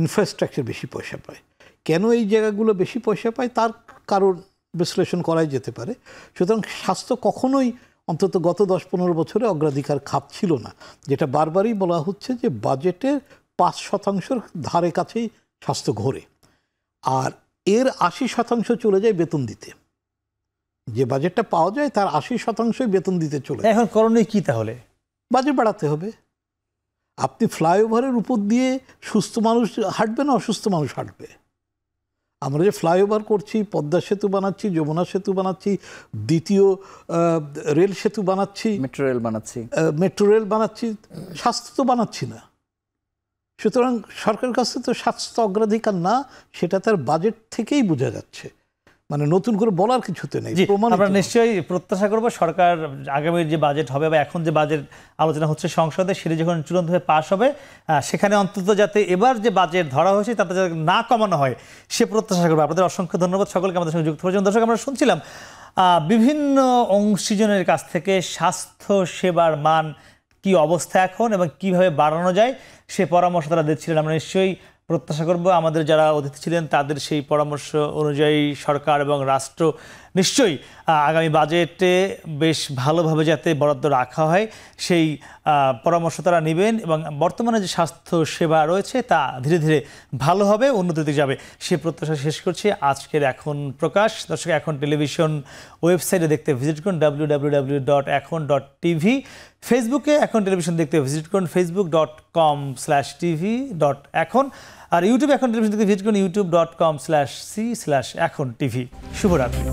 ইনফ্রাস্ট্রাকচার বেশি পয়সা পায়। কেন এই জায়গাগুলো বেশি পয়সা পায় তার কারণ বিশ্লেষণ করাই যেতে পারে। সুতরাং স্বাস্থ্য কখনোই অন্তত গত 10-15 বছরে অগ্রাধিকার খাত ছিল না, যেটা বারবারই বলা হচ্ছে যে বাজেটের 5% ধারে কাছেই স্বাস্থ্য ঘোরে, আর এর 80% চলে যায় বেতন দিতে। যে বাজেটটা পাওয়া যায় তার 80%ই বেতন দিতে চলে। এখন করণীয় কি তাহলে? বাজেট বাড়াতে হবে। আপনি ফ্লাইওভারের উপর দিয়ে সুস্থ মানুষ হাঁটবে না অসুস্থ মানুষ হাঁটবে? আমরা যে ফ্লাইওভার করছি, পদ্মা সেতু বানাচ্ছি, যমুনা সেতু বানাচ্ছি, দ্বিতীয় রেল সেতু বানাচ্ছি, মেট্রো রেল বানাচ্ছি, স্বাস্থ্য তো বানাচ্ছি না। সুতরাং সরকারের কাছে তো স্বাস্থ্য অগ্রাধিকার না, সেটা তার বাজেট থেকেই বোঝা যাচ্ছে। মানে নতুন করে বলার কিছুতে নেই। আমরা নিশ্চয়ই প্রত্যাশা করব সরকার আগামীর যে বাজেট হবে বা এখন যে বাজেট আলোচনা হচ্ছে সংসদে, সেটি যখন চূড়ান্তভাবে পাশ হবে সেখানে অন্তত যাতে এবার যে বাজেট ধরা হয়েছে তাতে যাতে না কমানো হয় সে প্রত্যাশা করবো। আপনাদের অসংখ্য ধন্যবাদ সকলকে আমাদের সঙ্গে যুক্ত হয়েছেন। দর্শক, আমরা শুনছিলাম বিভিন্ন অংশীজনের কাছ থেকে স্বাস্থ্য সেবার মান কি অবস্থা এখন এবং কিভাবে বাড়ানো যায় সে পরামর্শ তারা দিচ্ছিলেন। আমরা নিশ্চয়ই প্রত্যাশা করব আমাদের যারা অতিথি ছিলেন তাদের সেই পরামর্শ অনুযায়ী সরকার এবং রাষ্ট্র নিশ্চয়ই আগামী বাজেটে বেশ ভালোভাবে যাতে বরাদ্দ রাখা হয় সেই পরামর্শ তারা নেবেন এবং বর্তমানে যে স্বাস্থ্য সেবা রয়েছে তা ধীরে ধীরে ভালো হবে, উন্নতিতে যাবে সে প্রত্যাশা শেষ করছি আজকের এখন প্রকাশ। দর্শক, এখন টেলিভিশন ওয়েবসাইটে দেখতে ভিজিট করুন www.এখন.tv, ফেসবুকে এখন টেলিভিশন দেখতে ভিজিট করুন facebook.com/tv.এখন, আর ইউটিউবে এখন টেলিভিশন দেখতে ভিজিট করুন youtube.com/c/এখন TV। শুভরাত্রি।